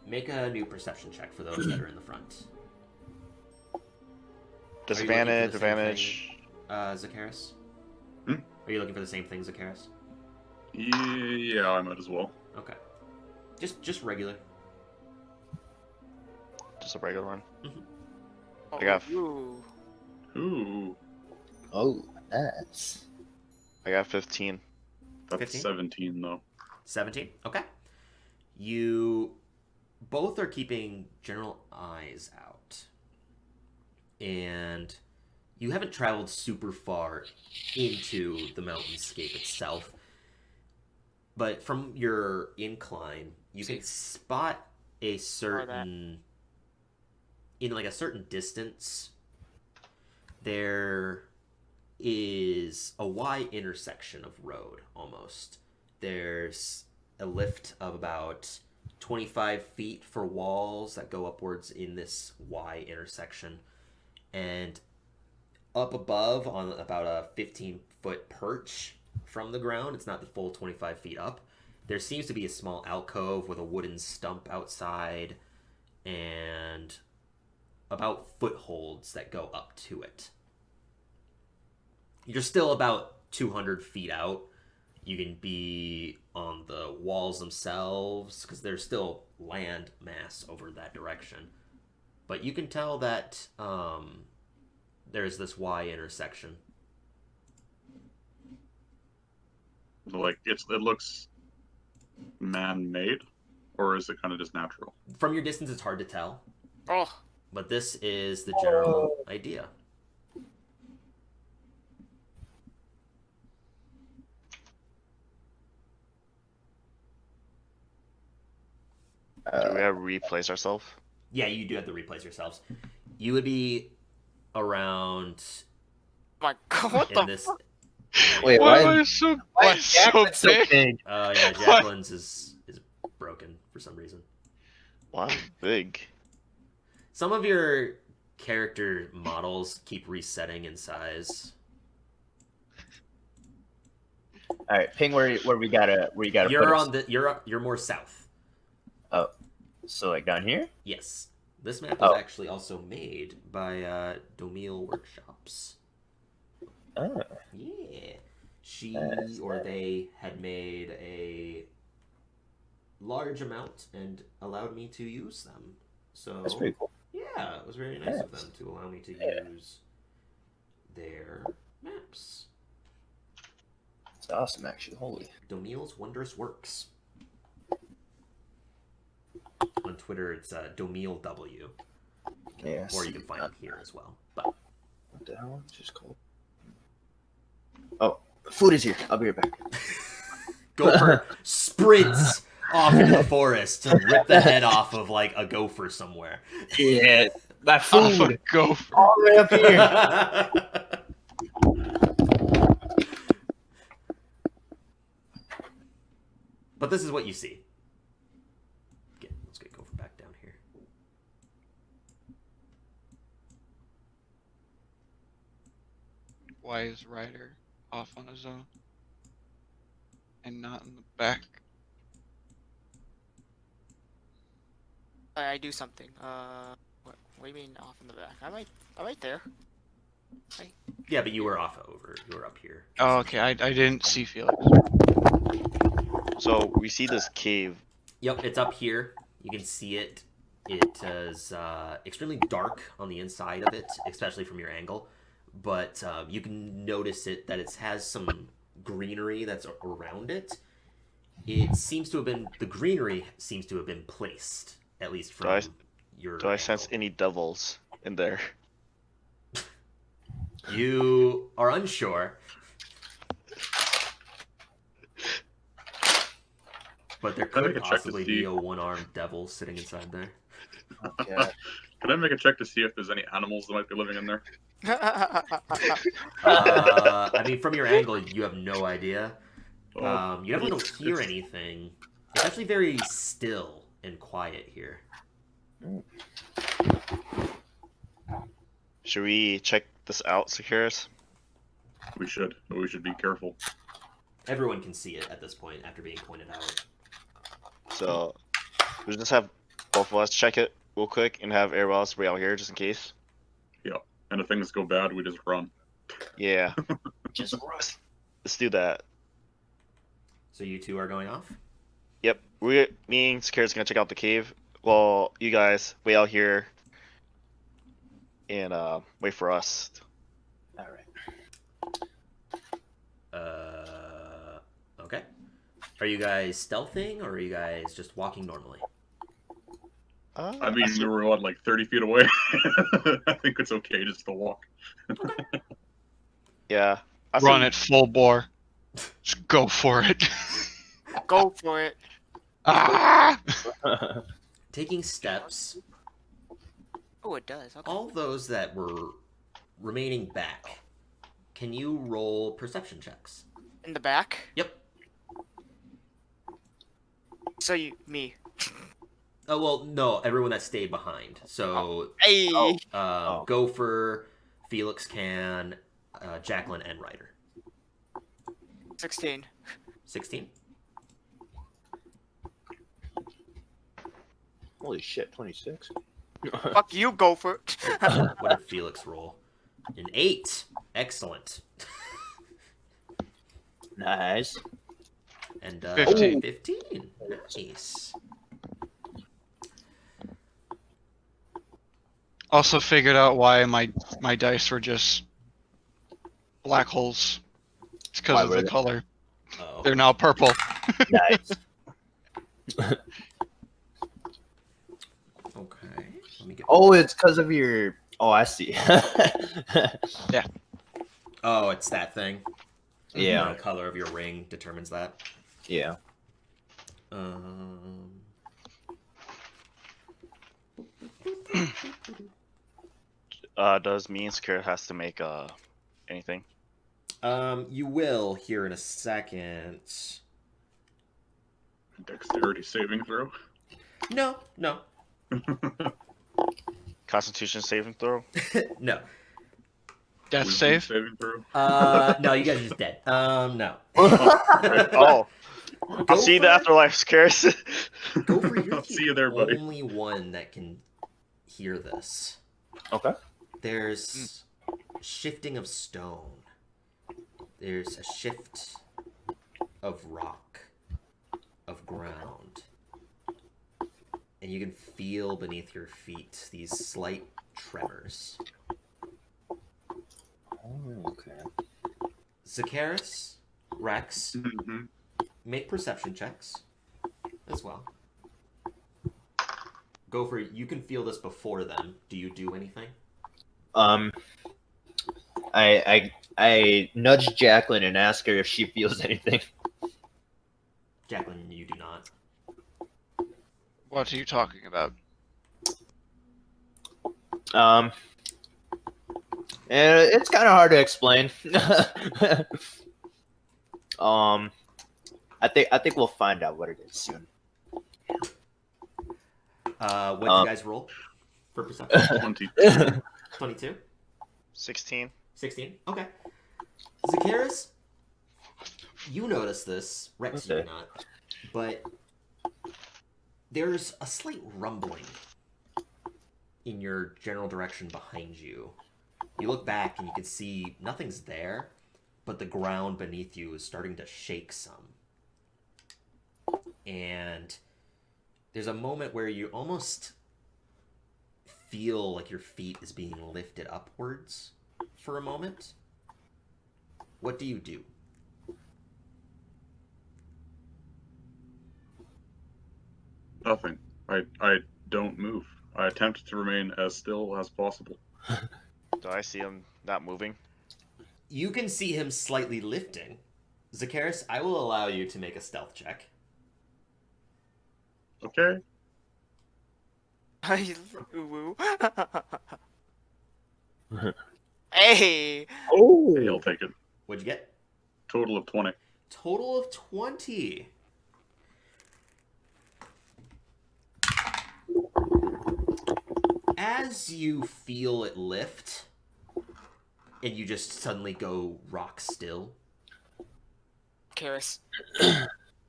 Make a new perception check for those that are in the front. Disadvantage, for the same advantage. Zacharias? Hmm? Are you looking for the same thing, Zacharias? Yeah, I might as well. Okay. Just regular. Just a regular one. Oh, I got Ooh, Oh, nice. I got 15. that's 15? 17 though. 17? Okay. You both are keeping general eyes out. And you haven't traveled super far into the mountainscape itself. But from your incline, you can spot a certain... in like a certain distance, there is a Y intersection of road almost. There's a lift of about 25 feet for walls that go upwards in this Y intersection. And up above on about a 15-foot perch from the ground, it's not the full 25 feet up, there seems to be a small alcove with a wooden stump outside and about footholds that go up to it. You're still about 200 feet out. You can be on the walls themselves because there's still land mass over that direction. But you can tell that there's this Y intersection. Like it looks man-made, or is it kind of just natural? From your distance, it's hard to tell. Oh, But this is the general idea. Do we have to replace ourselves? Yeah, you do have to replace yourselves. You would be around my God, what in the this. fuck? Wait, Why why am I is, so, why why is so Jacqueline so big? big? Yeah, Jacqueline's is broken for some reason. Wow, big. Some of your character models keep resetting in size. All right, ping where we gotta put You're us. on the you're more south. Oh, so like down here? Yes, this map Oh. was actually also made by Domil Workshops. Oh, Yeah, she Nice, or nice. they had made a large amount and allowed me to use them. So that's pretty cool. yeah, it was very nice of Nice. them to allow me to Yeah. use their maps. It's awesome, actually. Holy. Domil's Wondrous Works. On Twitter, it's Domil W, Yeah. or you can find him here as well. But What the hell? It's just cold. Oh, food is here. I'll be right back. Gopher sprints off into the forest to rip the head off of like a gopher somewhere. Yeah, my Off a food gopher. all the way up here. But this is what you see. Let's get Gopher back down here. Why is Ryder off on his own? And not in the back? I do something. What do you mean off in the back? I'm right there. Yeah, but you were off over. You were up here. Oh, okay, I didn't see Felix. So we see this cave. Yep, it's up here. You can see it. It is extremely dark on the inside of it, especially from your angle. But you can notice that it has some greenery that's around it. It seems to have been the greenery seems to have been placed, at least from your. Do I angle. sense any devils in there? You are unsure. But there I think could I checked to possibly see. be a one-armed devil sitting inside there. Yeah. Can I make a check to see if there's any animals that might be living in there? I mean, from your angle, you have no idea. You definitely don't hear it's- anything. It's actually very still and quiet here. Should we check this out, Securus? We should, but we should be careful. Everyone can see it at this point after being pointed out. So we'll just have both of us check it real quick and have everyone else wait out here just in case. And if things go bad, we just run. Yeah. Just rust. Let's do that. So you two are going off? Yep. Me and Securus gonna check out the cave. Well, you guys wait out here and wait for us. All right. Okay. Are you guys stealthing, or are you guys just walking normally? I mean, we were what, like 30 feet away. I think it's okay just to walk. Yeah. I Run think- it full bore. Just go for it. Go for it. Ah! Taking steps, Oh, it does. Okay. all those that were remaining back, can you roll perception checks? In the back. Yep. So me. Oh, well, no, everyone that stayed behind. So, Hey. Gopher, Felix can, Jacqueline, and Ryder. 16. 16? Holy shit, 26. Fuck you, Gopher. What did Felix roll? An 8. Excellent. Nice. And 15. 15. Nice. Also figured out why my dice were just black holes. It's Why because of were the they? color. Oh. They're now purple. Nice. Okay. Let me get. Oh, it's because of your. Oh, I see. Oh, it's that thing. Yeah. The color of your ring determines that. Yeah. Does me and Securus has to make anything? You will here in a second. Dexterity saving throw. No. Constitution saving throw? No. Death Wisdom save. saving throw. No, you guys are just dead. No. Oh. I'll see you in the afterlife, Securus. Gopher, you're I'll see you there, the buddy. only one that can hear this. Okay. There's shifting of stone. There's a shift of rock, of ground. And you can feel beneath your feet these slight tremors. Oh, okay. Zacharis, Rex, Mhm. make perception checks as well. Gopher, you can feel this before them. Do you do anything? I nudge Jacqueline and ask her if she feels anything. Jacqueline, you do not. What are you talking about? It's kind of hard to explain. I think we'll find out what it is soon. What do you guys roll for perception? 22. 22? 16. 16? Okay. Zacharis, you notice this. Rex, you do Okay. not. But there's a slight rumbling in your general direction behind you. You look back and you can see nothing's there, but the ground beneath you is starting to shake some. And there's a moment where you almost feel like your feet is being lifted upwards for a moment. What do you do? Nothing. I don't move. I attempt to remain as still as possible. Do I see him not moving? You can see him slightly lifting. Zacharis, I will allow you to make a stealth check. Okay. Ooh. Hey. Oh, Hey, I'll take it. What'd you get? Total of 20. Total of 20. As you feel it lift, and you just suddenly go rock still, Karis.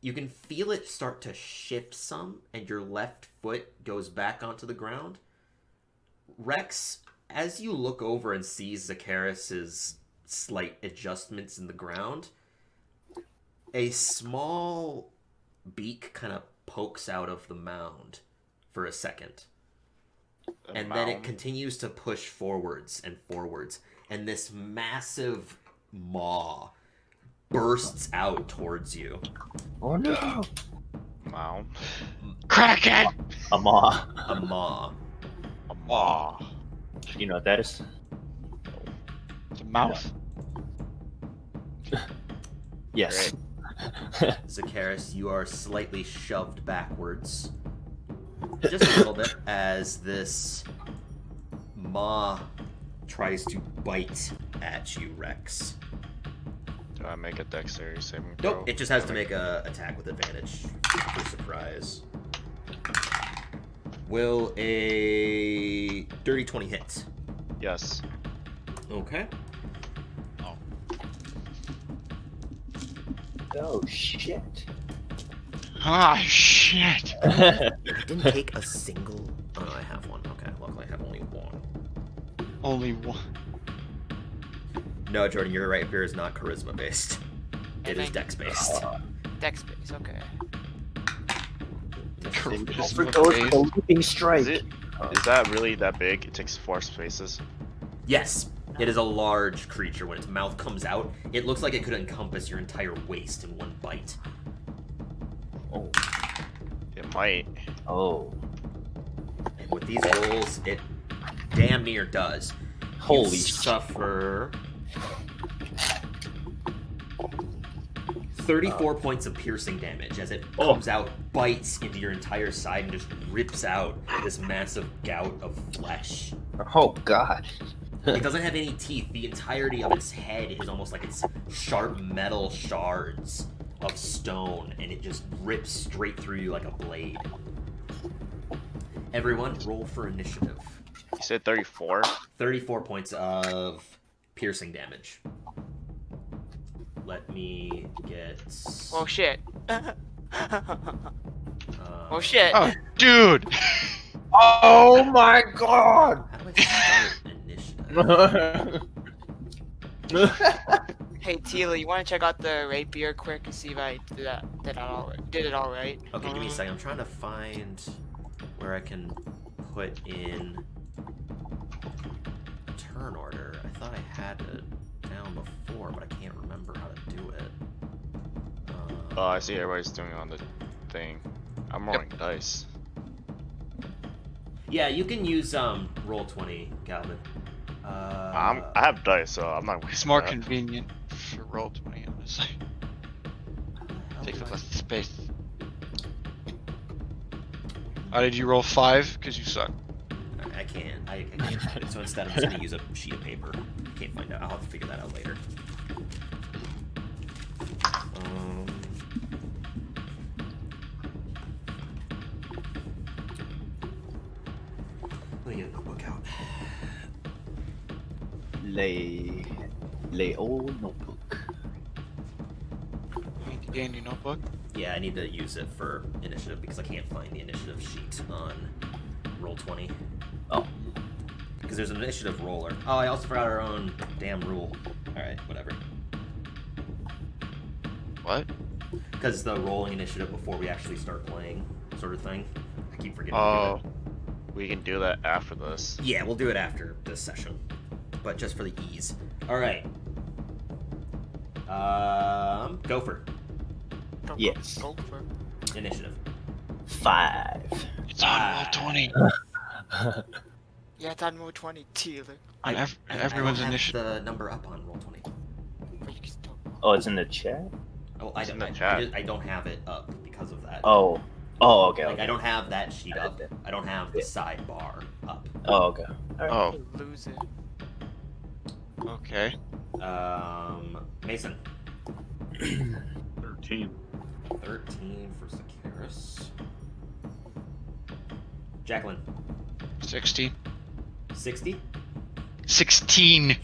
you can feel it start to shift some, and your left foot goes back onto the ground. Rex, as you look over and see Zacharis's slight adjustments in the ground, a small beak kind of pokes out of the mound for a second. And then it continues to push forwards and forwards. And this massive maw bursts out towards you. oh no! Mound. Kraken! A maw. A maw. A maw. You know what that is? It's a mouth. Yes. Zacharis, you are slightly shoved backwards. Just a little bit as this maw tries to bite at you, Rex. Do I make a dexterity saving throw? Nope, it just has to make a attack with advantage for surprise. Will a dirty 20 hit? Yes. Okay. Oh shit! Ah, shit. It didn't take a single... Oh, no, I have one. Okay, luckily I have only one. Only one. No, Jordan, you're right. Fear is not charisma-based. It is dex-based. Dex base, okay. Charisma Those based. leaping strike. Is that really that big? It takes 4 spaces. Yes, it is a large creature. When its mouth comes out, it looks like it could encompass your entire waist in one bite. Oh. It might. Oh. And with these rolls, it damn near does. Holy You shit. suffer 34 points of piercing damage as it comes out, bites into your entire side, and just rips out this massive gout of flesh. Oh god. It doesn't have any teeth. The entirety of its head is almost like it's sharp metal shards of stone, and it just rips straight through you like a blade. Everyone, roll for initiative. You said 34? 34 points of piercing damage. Let me get... Oh shit. Oh shit. Oh, dude! Oh my god! How do I start initiative? Hey Tila, you wanna check out the rapier quick and see if I did it all right? Okay, give me a second. I'm trying to find where I can put in turn order. I thought I had it down before, but I can't remember how to do it. Oh, I see everybody's doing it on the thing. I'm rolling dice. Yeah, you can use roll 20, Calvin. I have dice, so I'm not It's wasting more that. convenient for roll 20, honestly. Takes up less space. Oh, did you roll 5? Because you suck. I can't. I can't. So instead, I'm just gonna use a sheet of paper. Can't find out. I'll have to figure that out later. Let me get a notebook out. Lay old notebook. Handy dandy notebook. Yeah, I need to use it for initiative because I can't find the initiative sheet on roll 20. Oh. Because there's an initiative roller. Oh, I also forgot our own damn rule. Alright, whatever. What? Because the rolling initiative before we actually start playing, sort of thing. I keep forgetting to Oh, do we can do that after this. it. Yeah, we'll do it after this session. But just for the ease. Alright. Gopher. Yes. Go for it. Initiative. 5. It's on roll 20. Yeah, it's on roll 20, Tila. On I everyone's don't have initiative. the number up on roll 20. But you can still... Oh, it's in the chat? Oh, It's in the chat. I don't have it up because of that. Oh. Oh, okay. Like okay. I don't have that sheet up. I don't have the sidebar up. Oh, okay. All right. Oh, Lose it. okay. Mason. 13. 13 for Sakaris. Jacqueline. 60. 60. 16.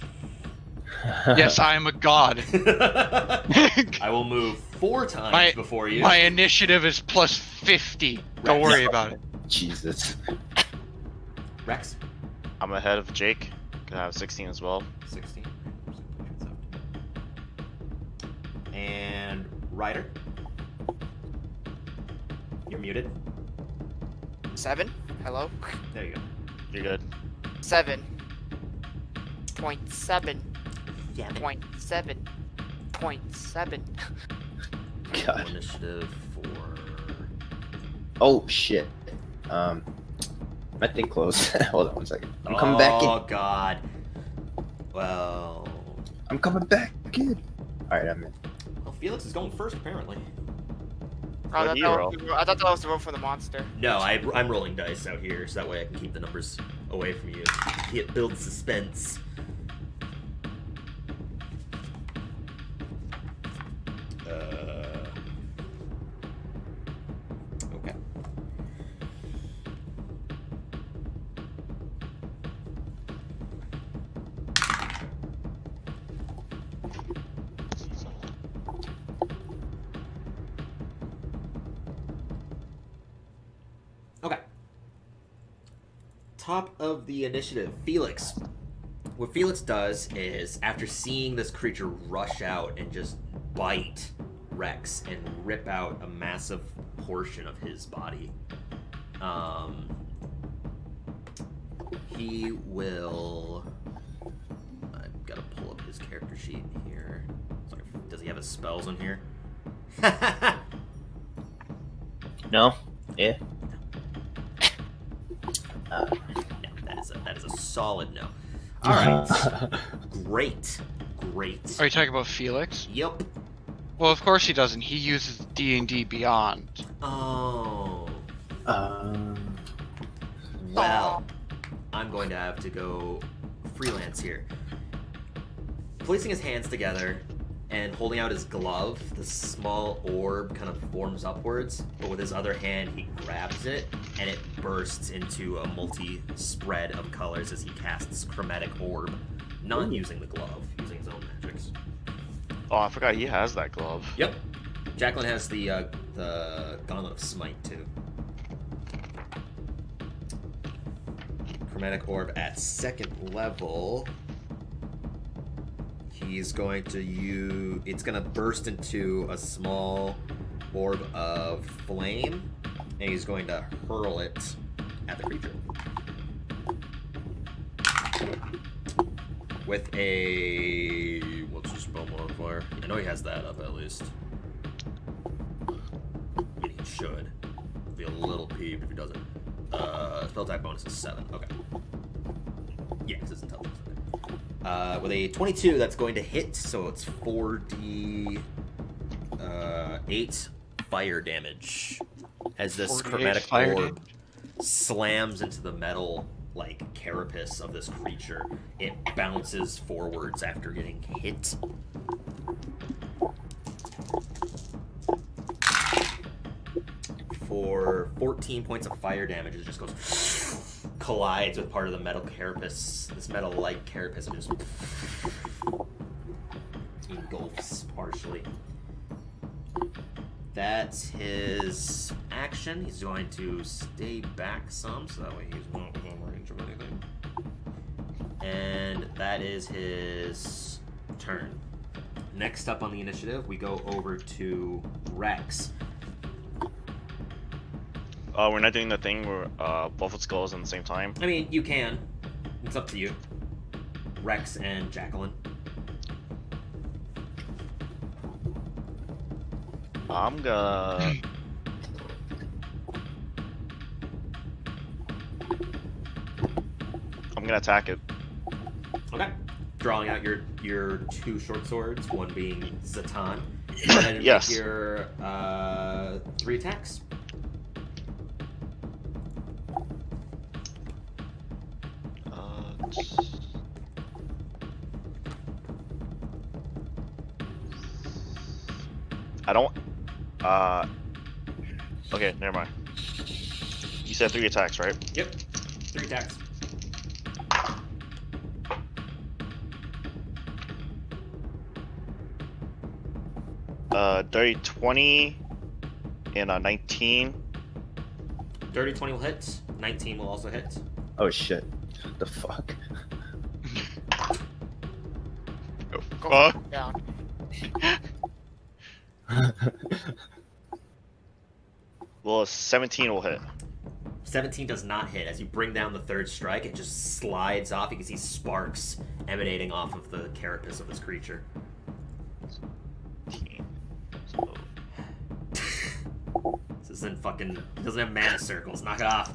Yes, I am a god. I will move 4 times My- before you. My initiative is plus 50. Don't Rex. worry about it. Jesus. Rex. I'm ahead of Jake. Gonna have 16 as well. 16. And Ryder. You're muted. 7. Hello. There you go. You're good. 7.7. Yeah. 0.7. God. Initiative for. Oh shit. My thing closed. Hold on one second. I'm coming back in. Oh God. Well. I'm coming back in. All right, I'm in. Well, Felix is going first apparently. Oh, What do you roll? I thought that was the roll for the monster. No, I'm rolling dice out here, so that way I can keep the numbers away from you. It builds suspense. Okay. Okay. Top of the initiative, Felix. What Felix does is, after seeing this creature rush out and just bite Rex and rip out a massive portion of his body, he will. I've got to pull up his character sheet here. Sorry, does he have his spells on here? No. Yeah. No, that is a solid no. All right, great. Are you talking about Felix? Yep. Well, of course he doesn't. He uses D&D Beyond. Oh. Um. Well, I'm going to have to go freelance here. Placing his hands together and holding out his glove, the small orb kind of forms upwards, but with his other hand he grabs it and it bursts into a multi-spread of colors as he casts chromatic orb, not using the glove, using his own magics. Oh, I forgot he has that glove. Yep. Jacqueline has the Gauntlet of Smite too. Chromatic orb at 2nd level. He's going to use. It's going to burst into a small orb of flame, and he's going to hurl it at the creature. With a. What's his spell modifier? I know he has that up at least. I mean, he should. Be a little peeved if he doesn't. Spell type bonus is 7. Okay. Yeah, because it's intelligence. With a 22, that's going to hit, so it's 4d 8 fire damage. As this 48 chromatic fire orb slams into the metal like carapace of this creature, it bounces forwards after getting hit. For 14 points of fire damage, it just goes collides with part of the metal carapace, this metal-like carapace, and just engulfs partially. That's his action. He's going to stay back some, so that way he's not within range of anything. And that is his turn. Next up on the initiative, we go over to Rex. We're not doing the thing where both its goes at the same time. I mean, you can. It's up to you. Rex and Jacqueline. I'm gonna. I'm gonna attack it. Okay. Drawing out your 2 short swords, one being Zatan. Go ahead and Yes. make your 3 attacks. I don't. Okay, never mind. You said 3 attacks, right? Yep. 3 attacks. Dirty 20 and a 19. Dirty 20 will hit. 19 will also hit. Oh shit. The fuck? Go Fuck. down. Well, a 17 will hit. 17 does not hit. As you bring down the 3rd strike, it just slides off. You can see sparks emanating off of the carapace of this creature. 18. So, This isn't fucking... It doesn't have mana circles. Knock it off.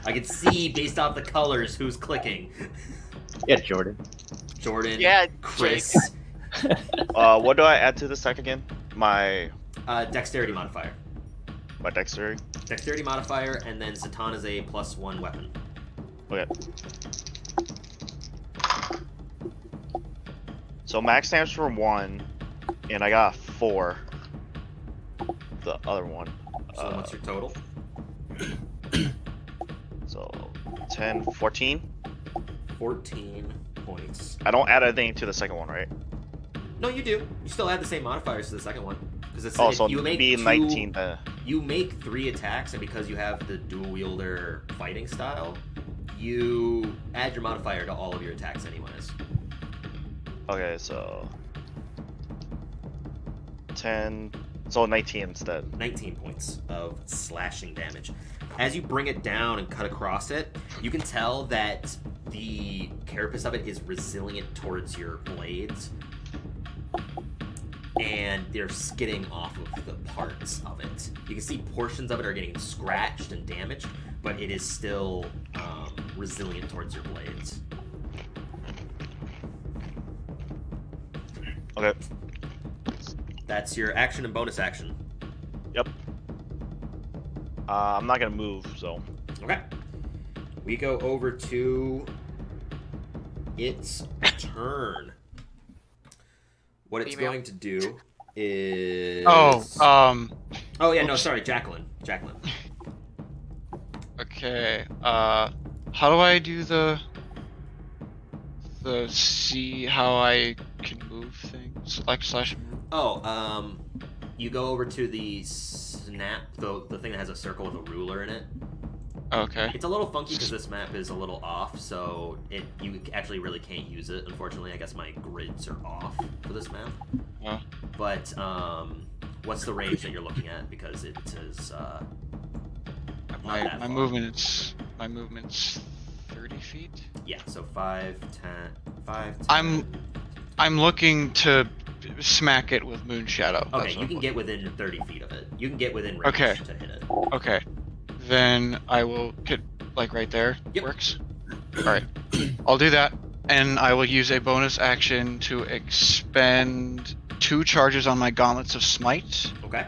I can see, based off the colors, who's clicking. Yeah, Jordan. Jordan, Yeah, Chris, what do I add to this attack again? My dexterity modifier. dexterity. Dexterity modifier, and then Satan is a +1 weapon. Okay. So max damage for 1, and I got 4. The other one. So what's your total? So 10, 14. 14 points. I don't add anything to the second one, right? No, you do. You still add the same modifiers to the second one. Because Oh, so you make be 2, 19. You make 3 attacks, and because you have the dual wielder fighting style, you add your modifier to all of your attacks anyways. Okay, so 10. So 19 instead. 19 points of slashing damage. As you bring it down and cut across it, you can tell that the carapace of it is resilient towards your blades, and they're skidding off of the parts of it. You can see portions of it are getting scratched and damaged, but it is still resilient towards your blades. Okay. That's your action and bonus action. Yep. I'm not gonna move, so. Okay. We go over to its turn. What it's Female. going to do is... Oh, Oh, yeah, no, sorry, Jacqueline. Jacqueline. okay. How do I do the see how I can move things? Select / move. Oh, you go over to the snap, the thing that has a circle with a ruler in it. Okay. It's a little funky because this map is a little off, so you actually really can't use it, unfortunately. I guess my grids are off for this map. Oh. But, what's the range that you're looking at? Because it is, not that My far. movement's 30 feet. Yeah, so 5, 10... I'm looking to smack it with Moon Shadow. Okay, That's you what can I'm get within 30 feet of it. You can get within range Okay. to hit it. Okay. Then I will get like right there. Yep. Works. Alright. I'll do that. And I will use a bonus action to expend 2 charges on my Gauntlets of Smite Okay.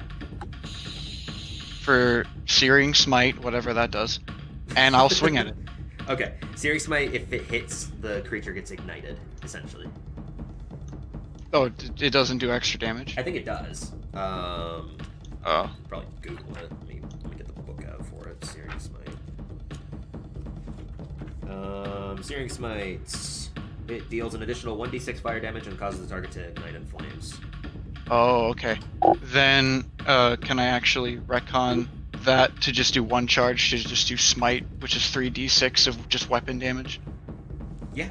for Searing Smite, whatever that does. And I'll swing at it. Okay. Searing Smite, if it hits, the creature gets ignited, essentially. Oh, it doesn't do extra damage? I think it does. Oh. Probably Google it. Let me get the book out for it. Searing Smite. Searing Smite. It deals an additional 1d6 fire damage and causes the target to ignite in flames. Oh, okay. Then, can I actually retcon that to just do 1 charge, to just do Smite, which is 3d6 of just weapon damage? Yeah.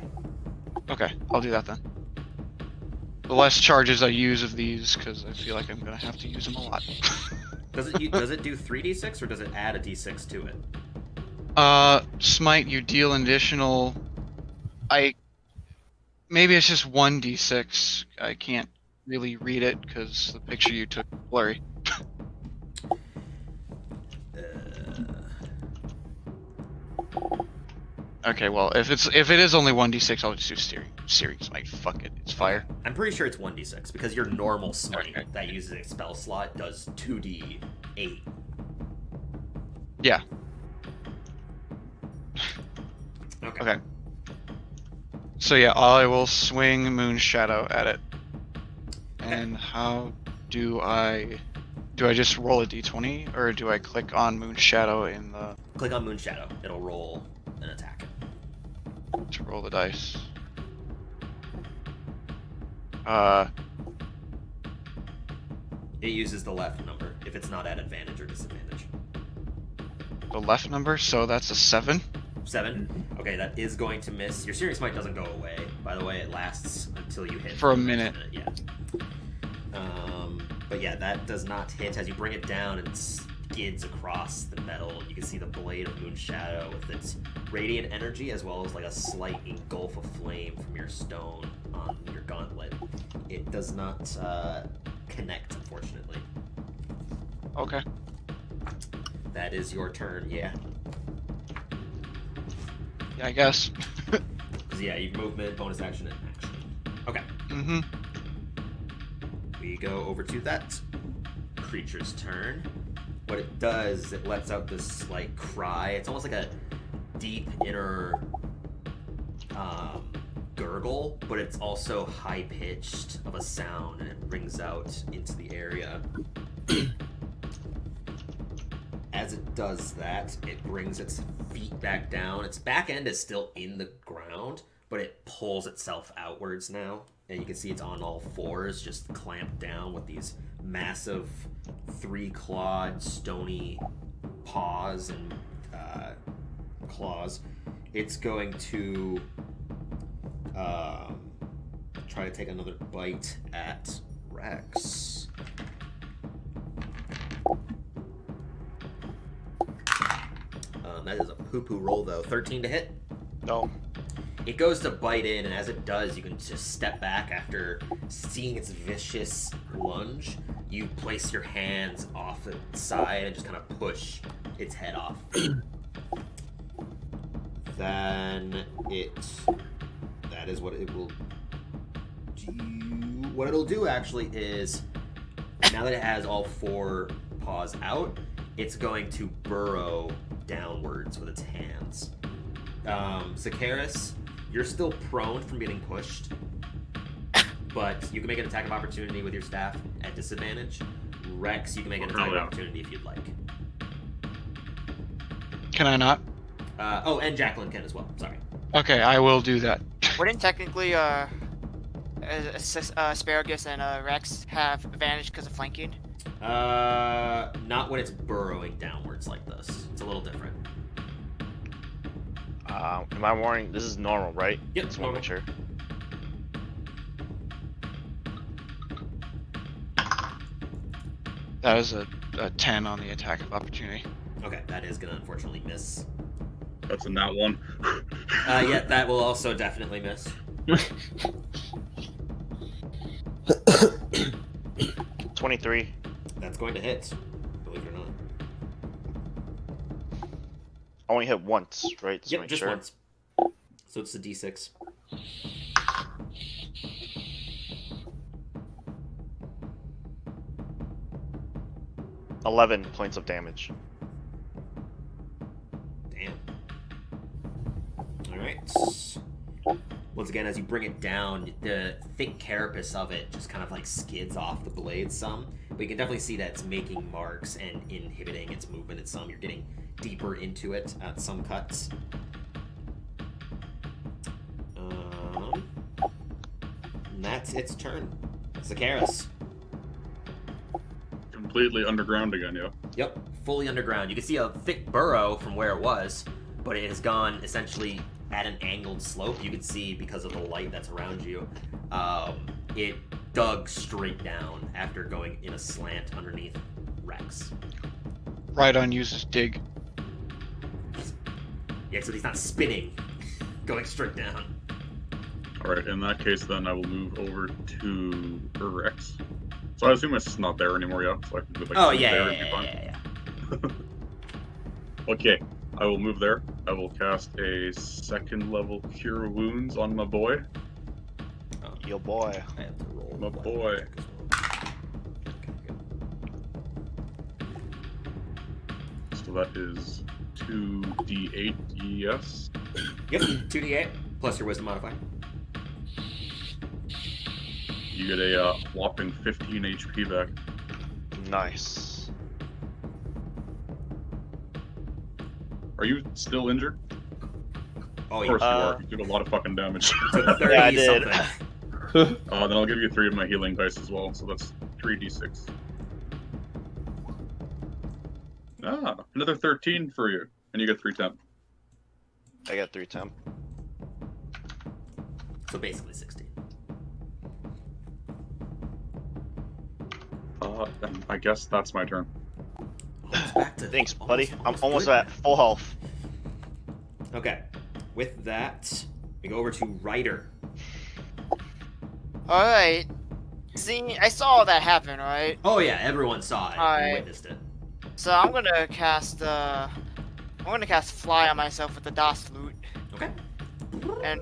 Okay, I'll do that then. The less charges I use of these, because I feel like I'm gonna have to use them a lot. Does it do 3d6 or does it add a d6 to it? Smite, you deal an additional... Maybe it's just 1d6. I can't really read it, because the picture you took is blurry. Okay, well, if it is only 1d6, I'll just do Searing Smite. Fuck it, it's fire. I'm pretty sure it's 1d6 because your normal smite Okay. that uses a spell slot does 2d8. Yeah. Okay. Okay. So yeah, I will swing Moon Shadow at it. And how do I just roll a d20, or do I click on Moon Shadow in the Click on Moon Shadow. It'll roll an attack. to roll the dice? Uh, It uses the left number if it's not at advantage or disadvantage. the left number, so that's a 7. 7. Okay, that is going to miss. Your Searing Smite doesn't go away. By the way, it lasts until you hit. For a the next minute. Yeah. But yeah, that does not hit. As you bring it down and skids across the metal, you can see the blade of Moon Shadow with its radiant energy, as well as like a slight engulf of flame from your stone on your gauntlet. It does not connect, unfortunately. Okay. That is your turn. Yeah. Yeah, I guess. 'Cause, yeah, you movement, bonus action, and action. Okay. Mm-hmm. We go over to that creature's turn. What it does, it lets out this like cry. It's almost like a deep inner gurgle, but it's also high pitched of a sound, and it rings out into the area. As it does that, it brings its feet back down. Its back end is still in the ground, but it pulls itself outwards now. And you can see it's on all fours, just clamped down with these massive 3-clawed, stony paws and claws. It's going to try to take another bite at Rex. That is a poo-poo roll, though. 13 to hit. No. It goes to bite in, and as it does, you can just step back after seeing its vicious lunge. You place your hands off its side and just kind of push its head off. Then that is what it will do. What it'll do, actually, is now that it has all 4 paws out, it's going to burrow downwards with its hands. Sakaris, you're still prone from getting pushed, but you can make an attack of opportunity with your staff at disadvantage. Rex, you can make an attack of opportunity if you'd like. Can I not? And Jacqueline can as well. Sorry. Okay, I will do that. Wouldn't technically Asparagus and Rex have advantage because of flanking? Not when it's burrowing downwards like this. It's a little different. Am I warning? This is normal, right? Yep, Just want to make sure. That is a 10 on the attack of opportunity. Okay, that is gonna unfortunately miss. That's a nat 1. Yeah, that will also definitely miss. 23. That's going to hit, believe it or not. I only hit once, right? Just to Yep, make just sure. once. So it's a d6. $11 points of damage. Damn. Alright. Once again, as you bring it down, the thick carapace of it just kind of like skids off the blade some. But you can definitely see that it's making marks and inhibiting its movement at some. You're getting deeper into it at some cuts. And that's its turn. Sakaris. Completely underground again, yeah. Yep, fully underground. You can see a thick burrow from where it was, but it has gone essentially at an angled slope. You can see, because of the light that's around you, it dug straight down after going in a slant underneath Rex. Rhydon uses dig. Yeah, so he's not spinning, going straight down. Alright, in that case, then I will move over to Rex. So I assume it's not there anymore, yeah? So I can move, like, Oh, move yeah, there yeah, and be yeah, fine. yeah. Okay, I will move there. I will cast a 2nd level Cure Wounds on my boy. Yo boy. I have to roll. My boy. Okay, good. So that is 2d8, yes. Yep, 2d8 plus your wisdom modifier. You get a whopping 15 HP back. Nice. Are you still injured? Oh, Of yeah. course you are. You took a lot of fucking damage. Took 30 Yeah, I did. something. Then I'll give you 3 of my healing dice as well, so that's 3d6. Another 13 for you, and you get 3 temp. I got 3 temp. So basically 16. Then I guess that's my turn. Almost back to- Thanks, buddy. I'm almost good. at full health. Okay. With that, we go over to Ryder. Alright. See, I saw that happen, right? Oh yeah, everyone saw it and Alright. witnessed it. So I'm gonna cast fly on myself with the DOS loot. Okay. And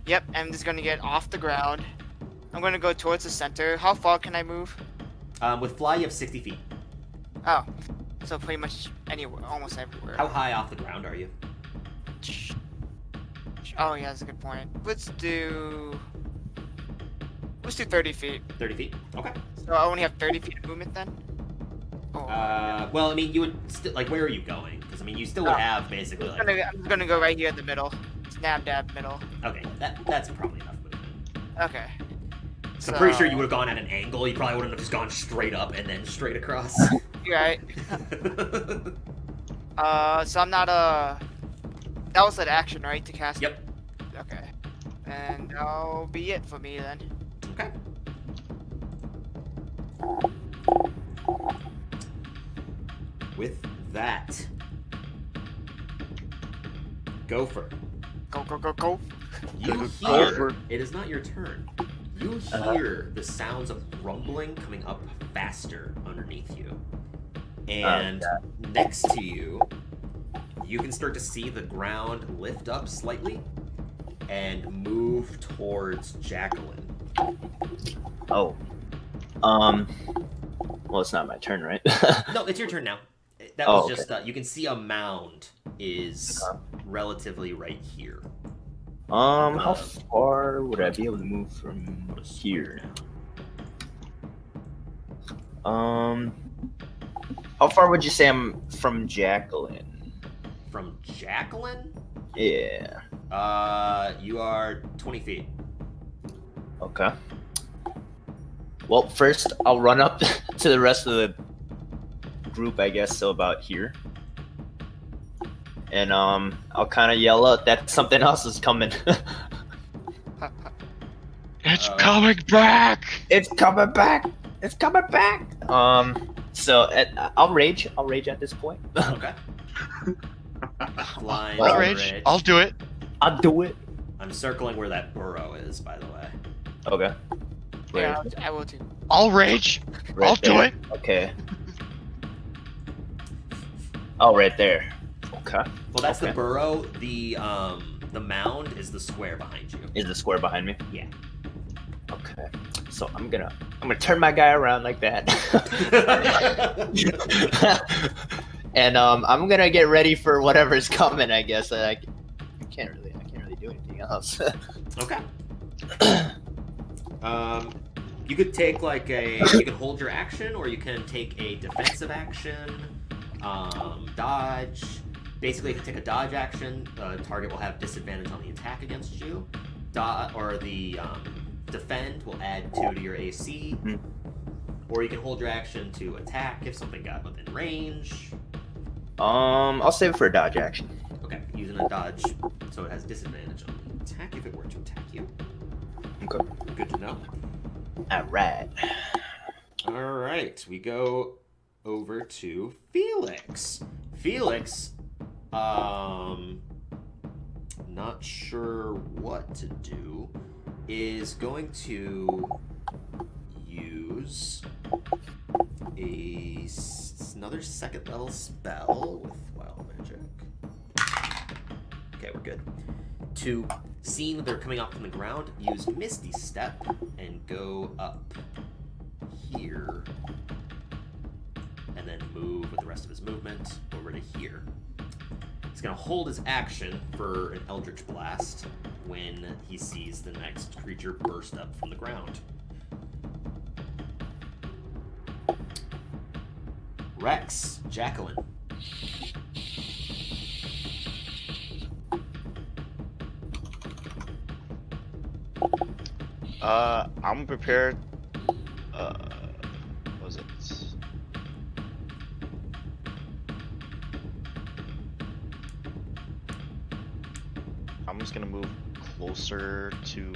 yep, I'm just gonna get off the ground. I'm gonna go towards the center. How far can I move? With fly, you have 60 feet. Oh. So pretty much anywhere, almost everywhere. How high off the ground are you? Oh yeah, that's a good point. Let's do 30 feet. 30 feet? Okay. So I only have 30 feet of movement then? Oh. Well, I mean, you would still, like, where are you going? Because, I mean, you still would Oh. have, basically, I'm like... just gonna go right here in the middle. Snap dab middle. Okay, that's probably enough movement. Okay. So I'm pretty sure you would have gone at an angle. You probably wouldn't have just gone straight up and then straight across. You're right. So I'm not that was an action, right, to cast? Yep. Okay. And that'll be it for me then. Okay. With that, Gopher, Go, go, go, go. you hear, it is not your turn. You hear the sounds of rumbling coming up faster underneath you. And next to you, you can start to see the ground lift up slightly and move towards Jacqueline. Oh. Well, it's not my turn, right? No, it's your turn now. That Oh, was just, you can see a mound is relatively right here. How far would I be able to move from here? How far would you say I'm from Jacqueline? From Jacqueline? Yeah. You are 20 feet. Okay. Well, first I'll run up to the rest of the group, I guess, so about here. And I'll kind of yell out that something else is coming. It's coming back! It's coming back! It's coming back! So I'll rage. I'll rage at this point. Okay. Blind I'll Rage. I'll do it. I'll do it. I'm circling where that burrow is, by the way. Okay. Yeah, I will too. I'll rage. Right I'll do there. it. Okay. Oh, right there. Okay. Well, that's Okay. the burrow. The mound is the square behind you. Is the square behind me? Yeah. Okay. So I'm gonna turn my guy around like that. And I'm gonna get ready for whatever's coming, I guess. I can't really do anything else. Okay. You could take you can hold your action, or you can take a defensive action, dodge. Basically, if you take a dodge action, the target will have disadvantage on the attack against you. Defend will add 2 to your AC. Mhm. Or you can hold your action to attack if something got within range. I'll save it for a dodge action. Okay, using a dodge, so it has disadvantage on the attack if it were to attack you. Okay. Good to know. Alright. Alright, we go over to Felix. Felix, not sure what to do, is going to use another second level spell with Wild Magic. Okay, we're good. To, seeing that they're coming up from the ground, use Misty Step and go up here. And then move with the rest of his movement over to here. He's gonna hold his action for an Eldritch Blast when he sees the next creature burst up from the ground. Rex, Jacqueline. I'm prepared. What was it? I'm just gonna move closer to.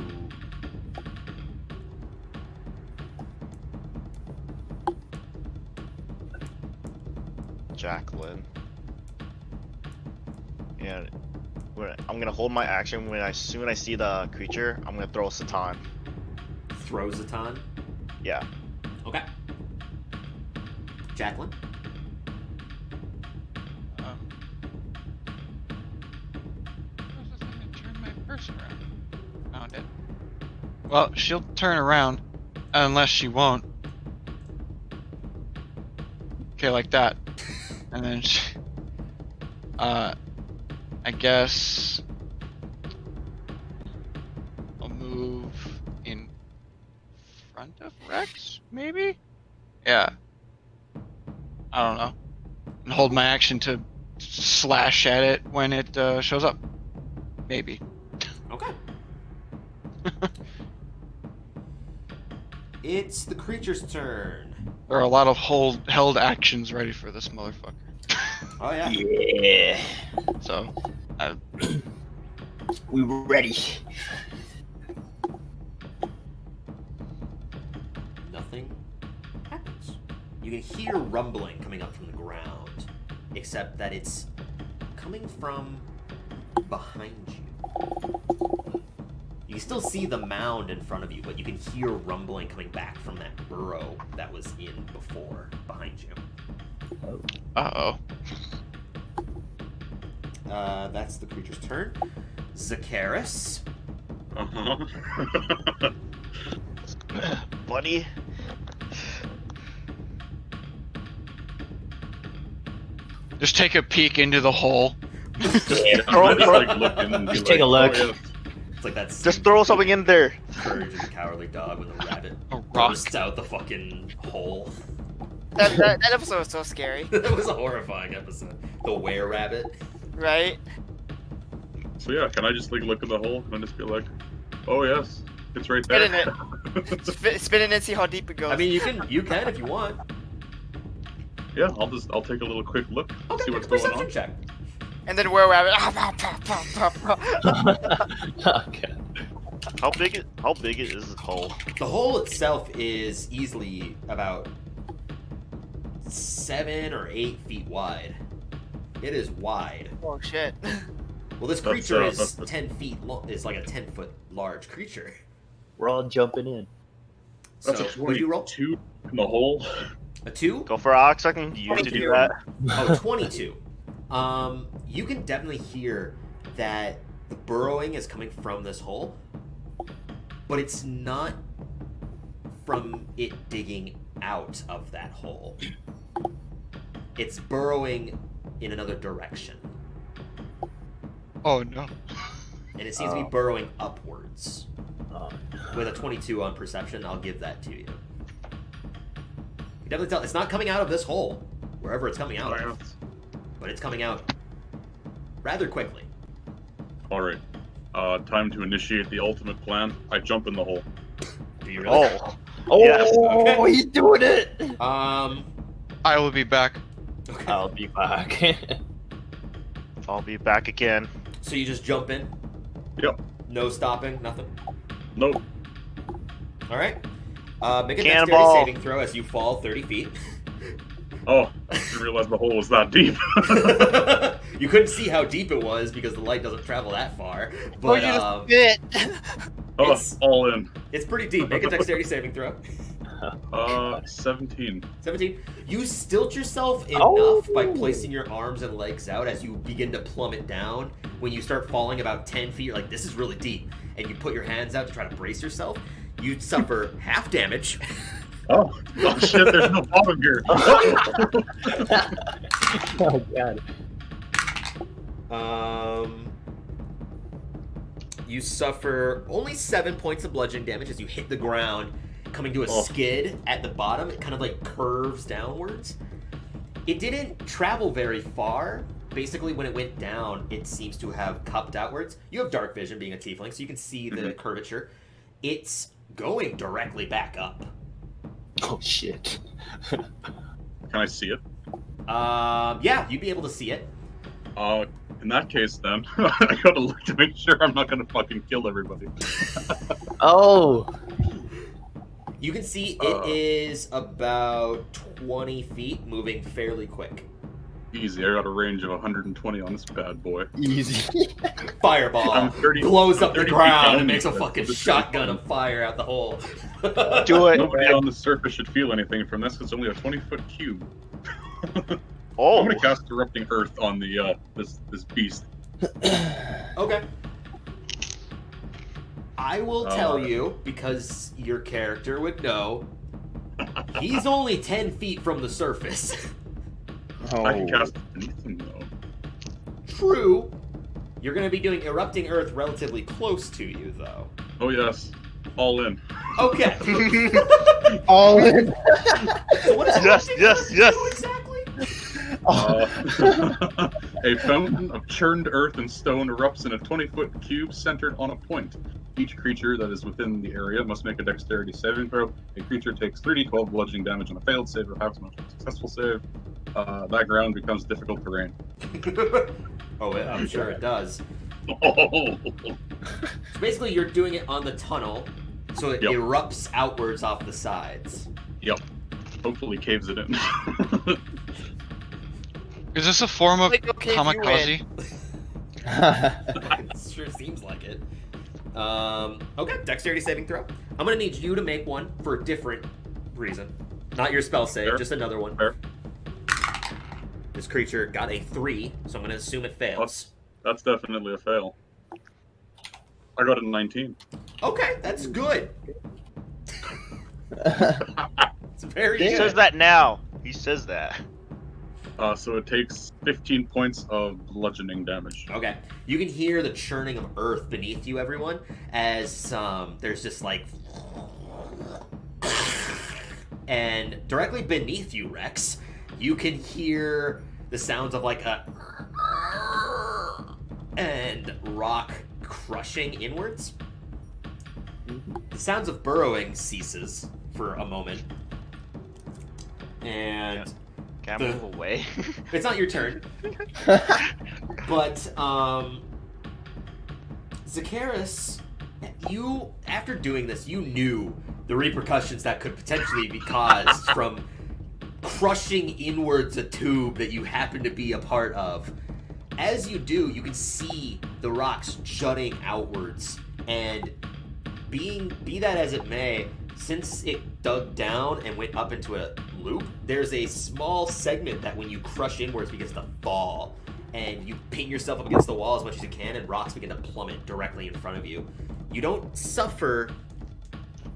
Jacqueline. And I'm gonna hold my action when soon I see the creature. I'm gonna throw a Satan. Throw Zatan. Yeah. Okay. Jacqueline. Where's the thing to turn my purse around? Found it. Well, she'll turn around, unless she won't. Okay, like that. And then she, I guess I'll move in front of Rex, maybe? Yeah. I don't know. And hold my action to slash at it when it shows up. Maybe. Okay. It's the creature's turn. There are a lot of held actions ready for this motherfucker. Oh yeah. Yeah. So, We were ready. Nothing happens. You can hear rumbling coming up from the ground, except that it's coming from behind you. You can still see the mound in front of you, but you can hear rumbling coming back from that burrow that was in before behind you. uh-oh. That's the creature's turn. Zacharis. Uh-huh. Buddy. Just take a peek into the hole. I just, like, look in and be Just like, take a look. "Oh, yeah." It's like that. Just throw something in there. Courage of the Cowardly Dog when the rabbit A rock. bursts out the fucking hole. That episode was so scary, That was a horrifying episode. The were-rabbit. right? So yeah, can I just like look at the hole and just be like, oh yes, it's right Spit there. in Spin in and see how deep it goes. I mean, you can if you want. Yeah, I'll take a little quick look, Okay, see make what's a going perception on. check. And then where rabbit. Okay. How big is this hole? The hole itself is easily about 7 or 8 feet wide. It is wide. Oh shit. Well, this That's, creature is that's- 10 feet long. Is like a 10-foot large creature. We're all jumping in. So, That's a what do you roll? 22 in the hole. A 2? Go for Ox. I can use to do that. Oh, 22. You can definitely hear that the burrowing is coming from this hole, but it's not from it digging out of that hole. It's burrowing in another direction, Oh no. and it seems to be Oh. burrowing upwards. Oh, With a 22 on perception, I'll give that to you. You definitely tell it's not coming out of this hole, wherever it's coming out of, but it's coming out rather quickly. Alright. Time to initiate the ultimate plan. I jump in the hole. Do you really? oh, Yes. Okay. he's doing it. I will be back. Okay. I'll be back. I'll be back again. So you just jump in? Yep. No stopping, nothing. Nope. All right. Make a dexterity Cannonball. saving throw as you fall 30 feet. Oh, I didn't realize the hole was that deep. You couldn't see how deep it was because the light doesn't travel that far. Oh, But you just spit. Oh, It's- all in. it's pretty deep. Make a dexterity saving throw. 17. 17. You stilt yourself enough Oh. by placing your arms and legs out as you begin to plummet down. When you start falling about 10 feet, you're like, this is really deep. And you put your hands out to try to brace yourself. You suffer half damage. Oh shit, there's no bottom here. Oh god. You suffer only 7 points of bludgeoning damage as you hit the ground, coming to a skid at the bottom. It kind of like curves downwards. It didn't travel very far. Basically, when it went down, it seems to have cupped outwards. You have dark vision being a tiefling, so you can see the curvature. It's going directly back up. Oh shit. Can I see it? Yeah, you'd be able to see it. In that case, then I gotta look to make sure I'm not gonna fucking kill everybody. Oh. You can see it is about 20 feet, moving fairly quick. Easy. I got a range of 120 on this bad boy. Easy. Fireball I'm 30 blows up the 30 feet ground down, and makes a but fucking this is shotgun fun. of fire out the hole. Do it. Nobody on the surface should feel anything from this. It's only a 20-foot cube. Oh. I'm gonna cast Erupting Earth on the this beast. Okay. I will tell you, because your character would know, he's only 10 feet from the surface. I can cast it beneath him though. True. You're going to be doing Erupting Earth relatively close to you, though. Oh yes, all in. Okay. All in. So what does Yes, Erupting yes, Earth yes. do exactly? A fountain of churned earth and stone erupts in a 20-foot cube centered on a point. Each creature that is within the area must make a dexterity saving throw. A creature takes 3d12 bludgeoning damage on a failed save or half as much on a successful save. That ground becomes difficult terrain. Oh, I'm sure it does. Oh. So basically, you're doing it on the tunnel, so it Yep. erupts outwards off the sides. Yep. Hopefully caves it in. Is this a form of Like, okay, if you kamikaze? It sure seems like it. Okay, dexterity saving throw. I'm gonna need you to make one for a different reason. Not your spell save, Fair. just another one. Fair. This creature got a 3, so I'm gonna assume it fails. That's definitely a fail. I got a 19. Okay, that's good. It's very He good. says that now. He says that. So it takes 15 points of bludgeoning damage. Okay. You can hear the churning of earth beneath you, everyone, as there's just like... And directly beneath you, Rex, you can hear the sounds of like a... and rock crushing inwards. The sounds of burrowing ceases for a moment. And... Can I move away? It's not your turn. But, Zakaris, you, after doing this, you knew the repercussions that could potentially be caused from crushing inwards a tube that you happen to be a part of. As you do, you can see the rocks jutting outwards, and be that as it may, since it dug down and went up into a loop, there's a small segment that when you crush inwards begins to fall, and you pin yourself up against the wall as much as you can, and rocks begin to plummet directly in front of you. You don't suffer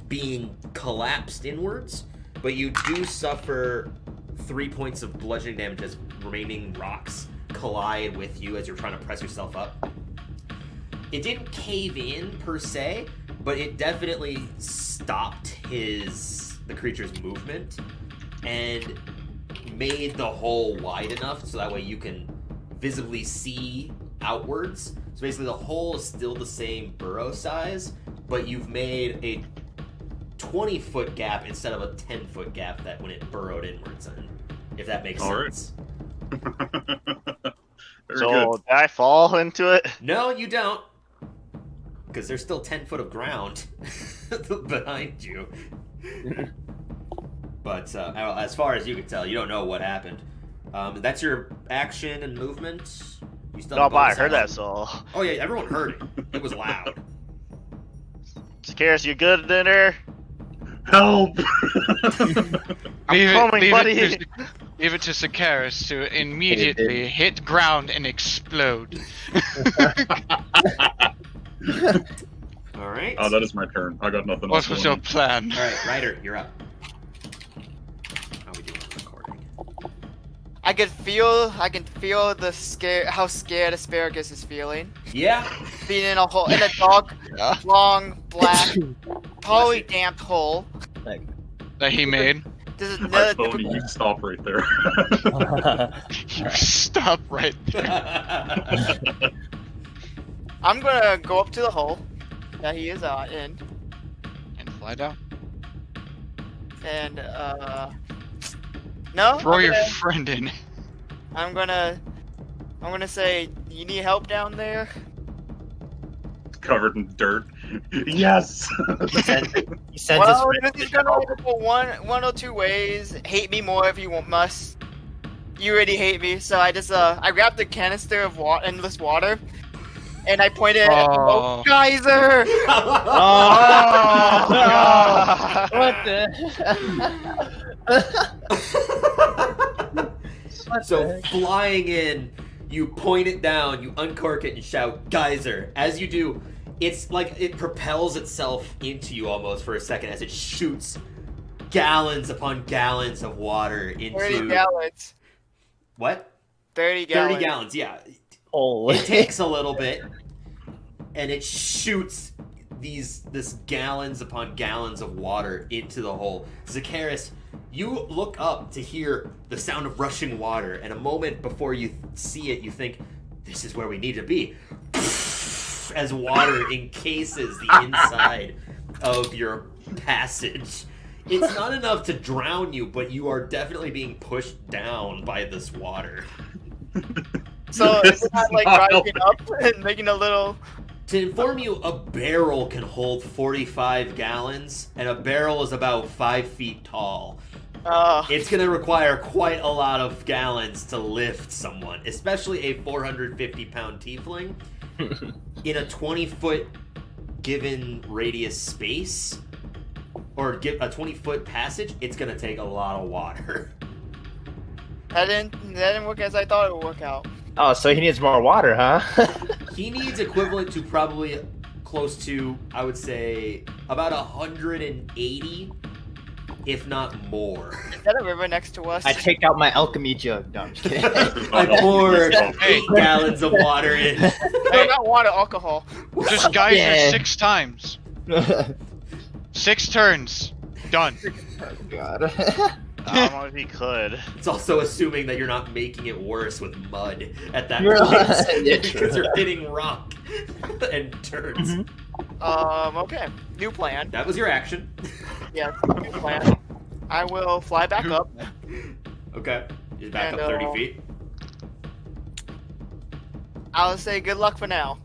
being collapsed inwards, but you do suffer 3 points of bludgeoning damage as remaining rocks collide with you as you're trying to press yourself up. It didn't cave in per se, but it definitely stopped the creature's movement and made the hole wide enough so that way you can visibly see outwards. So basically the hole is still the same burrow size, but you've made a 20-foot gap instead of a 10-foot gap that when it burrowed inwards in, if that makes All right. sense. Very So good. did I fall into it? No, you don't. Because there's still 10 foot of ground behind you. But as far as you can tell, you don't know what happened. That's your action and movement. You still No, have but I bonus heard that, action. so. Oh yeah, everyone heard it. It was loud. Zakaris, you good in there? Help! Leave coming, buddy. Leave it to Zakaris to immediately hit ground and explode. All right. Oh, that is my turn. I got nothing What else. was going your on. plan? All right, Ryder, you're up. How we doing on recording? I can feel the how scared Asparagus is feeling. Yeah. Being in a hole, in a dark, Yeah. long, black, probably damp hole. That he made. This is Alright, another Tony, typical. you stop right there. You stop right there. I'm gonna go up to the hole that he is in, And fly down. and no. Throw I'm your gonna- friend in. I'm gonna say, you need help down there? Covered in dirt. Yes! He sends his Well, friend this is to gonna help. go one or two ways. Hate me more if you must. You already hate me, so I just I grabbed the canister of endless water, and I pointed at the Oh. geyser. Oh, what the? So flying in, you point it down, you uncork it and shout geyser. As you do, it's like it propels itself into you almost for a second as it shoots gallons upon gallons of water into 30 gallons. what? 30 gallons. 30 gallons, yeah. Holy. It takes a little bit and it shoots this gallons upon gallons of water into the hole. Zakaris, you look up to hear the sound of rushing water, and a moment before you see it, you think, this is where we need to be. As water encases the inside of your passage. It's not enough to drown you, but you are definitely being pushed down by this water. So This it's not is like not rising up and making a little. To inform you, a barrel can hold 45 gallons, and a barrel is about 5 feet tall. It's going to require quite a lot of gallons to lift someone, especially a 450-pound tiefling. In a 20-foot given radius space, or give a 20-foot passage, it's going to take a lot of water. That didn't work as I thought it would work out. Oh, so he needs more water, huh? He needs equivalent to probably close to, I would say, about 180, if not more. Is that a river next to us? I take out my alchemy jug. No, I'm just kidding. I poured 8 gallons of water in. No, not water, alcohol. Just geyser Yeah. 6 times. 6 turns. Done. God. I don't know if he could. It's also assuming that you're not making it worse with mud at that You're point. right. Yeah, true. Because you're hitting rock and turns. Okay. New plan. That was your action. Yeah, new plan. I will fly back up. Okay. You're back And, up 30 feet. I'll say good luck for now.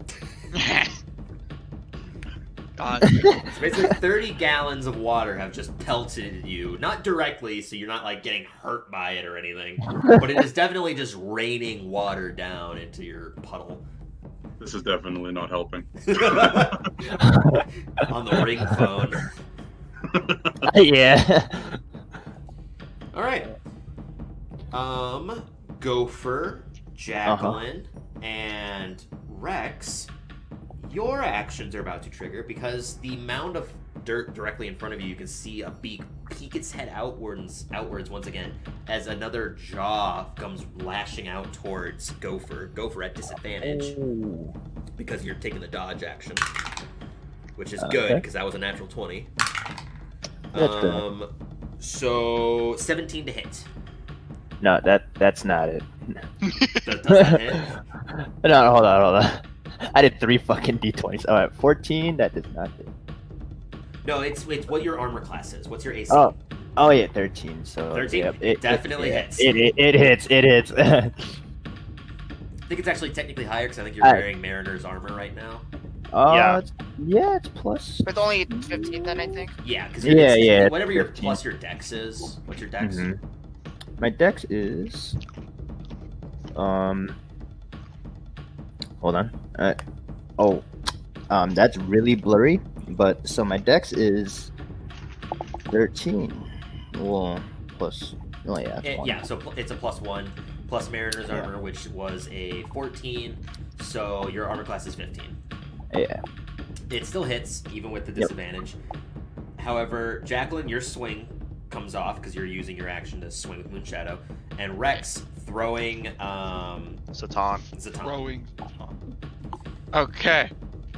Done. So basically 30 gallons of water have just pelted you. Not directly, so you're not like getting hurt by it or anything. But it is definitely just raining water down into your puddle. This is definitely not helping. On the ring phone. Yeah. Alright. Gopher, Jacqueline, and Rex, your actions are about to trigger because the mound of dirt directly in front of you, you can see a beak peek its head outwards once again as another jaw comes lashing out towards Gopher. Gopher at disadvantage because you're taking the dodge action, which is good Okay. because that was a natural 20. That's good. So 17 to hit. No, that's not it. Does that hit? No, hold on. I did 3 fucking d20s. Alright, 14, that does not hit. No, it's what your armor class is. What's your AC? Oh yeah, 13. So 13? yep, It definitely hits. It hits. I think it's actually technically higher because I think you're wearing Mariner's armor right now. Yeah. It's plus. With only 15 then, I think. Yeah, because Yeah, whatever your 15. plus your dex is. What's your dex? Mhm. My dex is. Hold on. That's really blurry. But so my dex is 13. Well, plus. Oh yeah. one. Yeah, so it's a +1 plus Mariner's armor, which was a 14. So your armor class is 15. Yeah. It still hits even with the disadvantage. However, Jacqueline, your swing comes off because you're using your action to swing with Moonshadow, and Rex throwing Satan. Zatan. Throwing. Okay.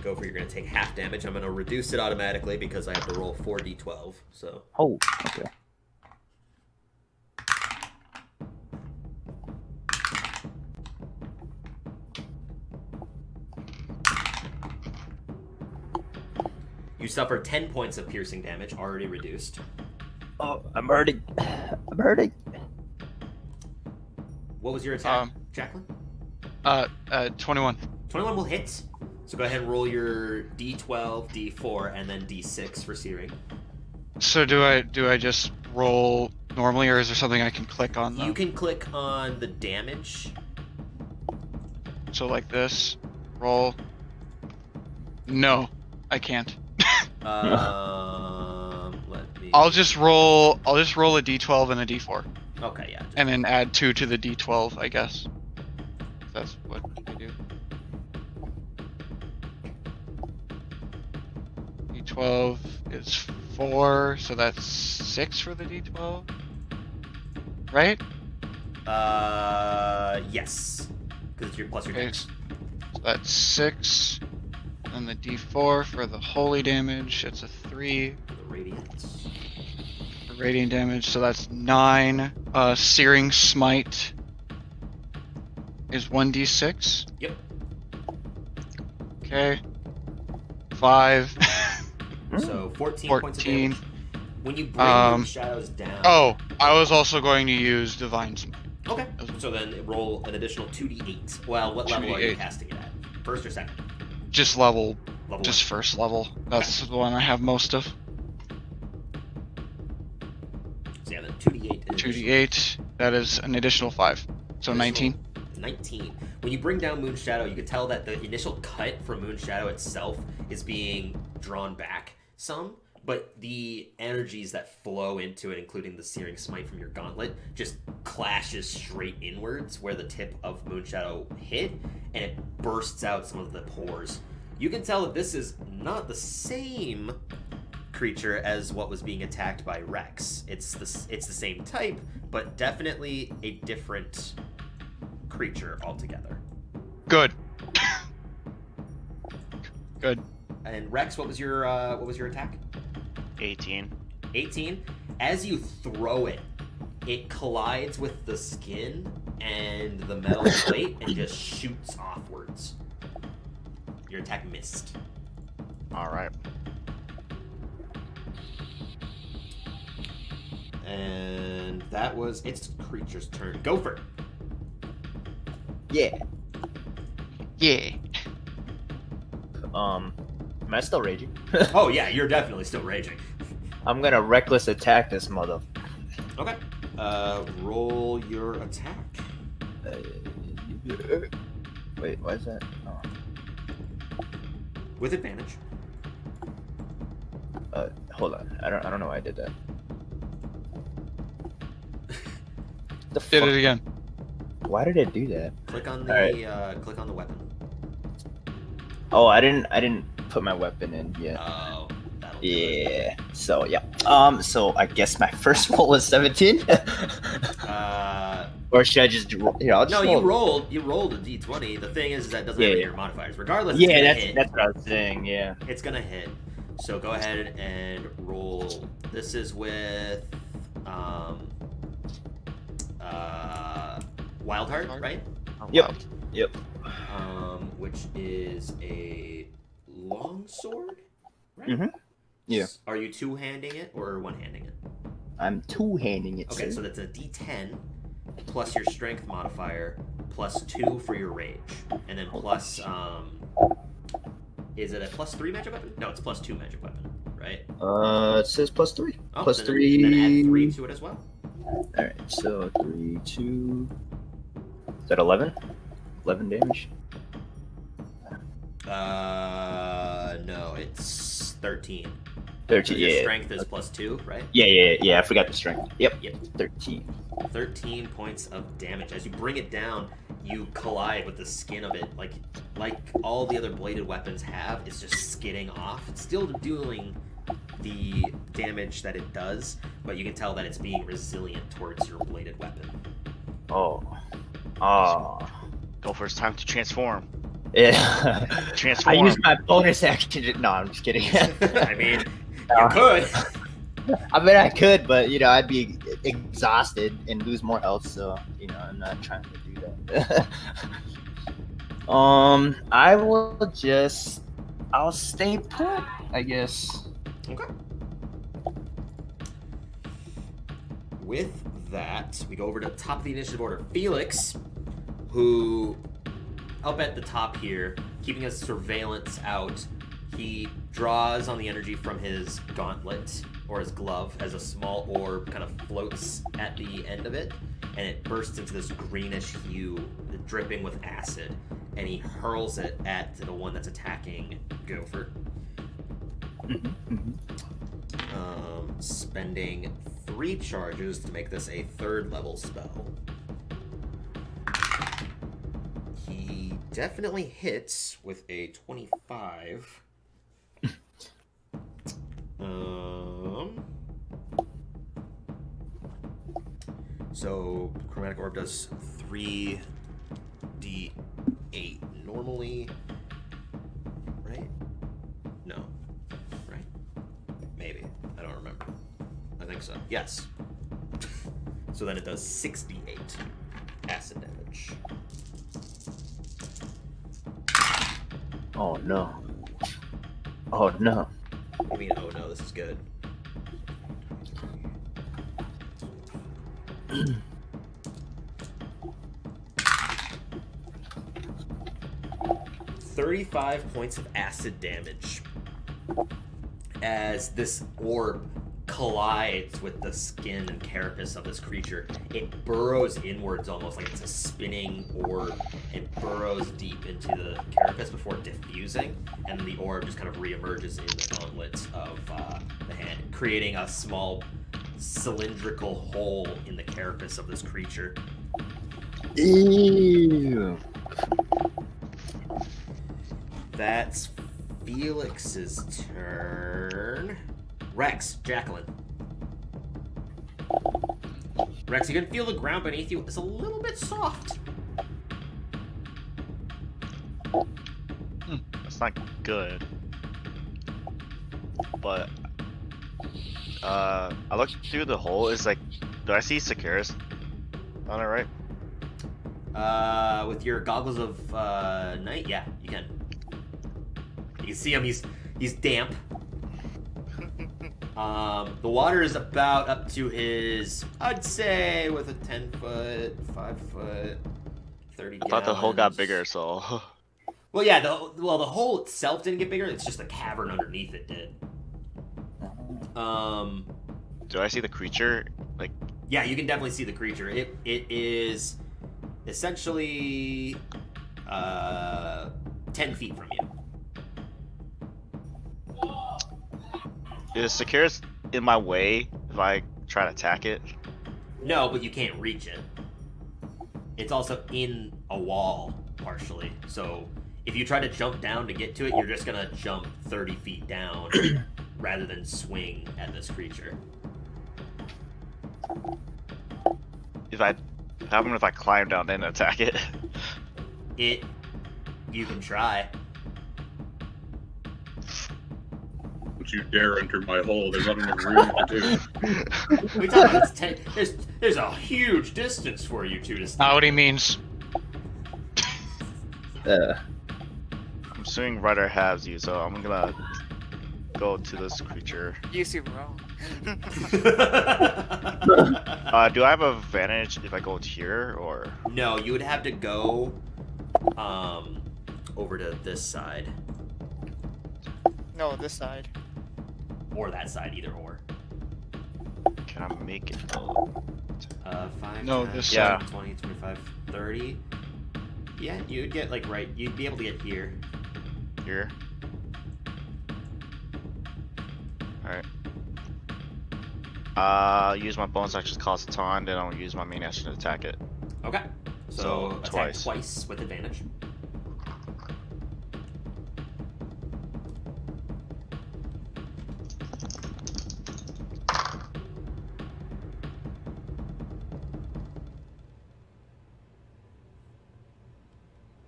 Go for you're gonna take half damage. I'm gonna reduce it automatically because I have to roll 4d12. So Oh, okay. you suffer 10 points of piercing damage, already reduced. Oh, I'm hurting. I'm hurting. What was your attack, Um, Jacqueline? 21. 21 will hit. So go ahead and roll your d12, d4, and then d6 for searing. So do I just roll normally, or is there something I can click on? You can click on the damage. So like this, roll. No, I can't. Let me. I'll just roll a d12 and a d4, Okay, yeah. and then add 2 to the d12, I guess. That's what we do. D12 is 4, so that's 6 for the d12, right? Yes. Because it's your plus your Okay, dex. so that's 6, and the d4 for the holy damage. It's a 3 The radiance. for radiant damage, so that's 9. Searing smite is 1d6. Yep. Okay. 5. So 14 points of 14. damage. When you bring the shadows down. Oh, I was also going to use divine smite. Okay. So then roll an additional 2d8. Well, what level are you 2d8. casting it at? First or second? Just level, Level just first level. That's the one I have most of. 1. So yeah, then 2d8. 2d8. That is an additional 5. So 19. 19. When you bring down Moon Shadow, you can tell that the initial cut from Moon Shadow itself is being drawn back some, but the energies that flow into it, including the Searing Smite from your gauntlet, just clashes straight inwards where the tip of Moon Shadow hit, and it bursts out some of the pores. You can tell that this is not the same creature as what was being attacked by Rex. It's the same type, but definitely a different creature altogether. Good. Good. And Rex, what was your attack? 18. 18. As you throw it, it collides with the skin and the metal plate and just shoots offwards. Your attack missed. Alright. And that was its creature's turn. Go for it. Yeah. Yeah. Am I still raging? Oh yeah, you're definitely still raging. I'm gonna reckless attack this mother. Okay. Roll your attack. Wait, why is that? Oh. With advantage. Hold on. I don't know why I did that. The Did fuck? it again. Why did it do that? Click on the click on the weapon. Oh, I didn't put my weapon in yet. Oh, that'll do it. Yeah. So yeah. So I guess my first roll was 17. Or should I just roll? Here, I'll just No, roll. you rolled a d20. The thing is that doesn't have any of your modifiers. Regardless, it's Yeah, gonna that's hit. that's what I was saying. Yeah. It's gonna hit. So go ahead and roll. This is with Wild Heart, right? Yep. Yep. Which is a longsword, right? Mhm. Yeah. Are you two-handing it or one-handing it? I'm two-handing it. Okay, sir. so that's a d10 plus your strength modifier plus 2 for your rage, and then plus is it a plus 3 magic weapon? No, it's plus 2 magic weapon, right? It says plus 3. Oh, Plus then, 3. Then add 3 to it as well. All right. So 3, 2. Is that 11? 11 damage. No, it's 13. 13. So your Yeah. strength is plus 2, right? Yeah. I forgot the strength. Yep. Yep. 13. 13 points of damage. As you bring it down, you collide with the skin of it, like all the other bladed weapons have. It's just skidding off. It's still doing the damage that it does, but you can tell that it's being resilient towards your bladed weapon. Oh. Oh. Go for it's time to transform. Yeah. I Transform. used my bonus action. No, I'm just kidding. I mean, you could. I mean, I could, but you know, I'd be exhausted and lose more health. So you know, I'm not trying to do that. I will just. I'll stay put, I guess. Okay. With that, we go over to the top of the initiative order. Felix, who up at the top here, keeping his surveillance out, he draws on the energy from his gauntlet or his glove as a small orb kind of floats at the end of it, and it bursts into this greenish hue, dripping with acid, and he hurls it at the one that's attacking Gopher. Spending 3 charges to make this a 3rd level spell. He definitely hits with a 25. So chromatic orb does 3d8 normally, right? No, right? Maybe, I don't remember. I think so. Yes. So then it does 68 acid damage. Oh no. Oh no. I mean, oh no, this is good. 35 points of acid damage as this orb collides with the skin and carapace of this creature. It burrows inwards almost like it's a spinning orb. It burrows deep into the carapace before diffusing, and the orb just kind of reemerges in the gauntlet of the hand, creating a small cylindrical hole in the carapace of this creature. Ew. That's Felix's turn. Rex, Jacqueline. Rex, you can feel the ground beneath you is a little bit soft. That's not good. But I looked through the hole. Is like, do I see Sakaris on it, right? With your goggles of night, yeah, you can. You can see him. He's damp. The water is about up to his, I'd say, with a 10-foot, 5-foot, 30 I thought the hole got bigger, so. Well, yeah. The hole itself didn't get bigger. It's just the cavern underneath it did. Do I see the creature? Like, Yeah, you can definitely see the creature. It is essentially 10 feet from you. is Sakaris in my way if I try to attack it? No, but you can't reach it. It's also in a wall, partially. So if you try to jump down to get to it, you're just gonna jump 30 feet down rather than swing at this creature. If I climb down and attack it? You can try. Don't you dare enter my hole. There's not enough room to do. We talk about there's a huge distance for you two to stay. Not what he means. I'm assuming Ryder has you, so I'm gonna go to this creature. You seem wrong. Do I have advantage if I go here, or? No, you would have to go over to this side. No, this side. Or that side, either or. Can I make it? 5, No, 10, this 10, side. 20, 25, 30. Yeah, you'd get like right. You'd be able to get here. Here? Alright. Use my bonus action to cause a ton, then I'll use my main action to attack it. Okay. So, attack twice. twice with advantage.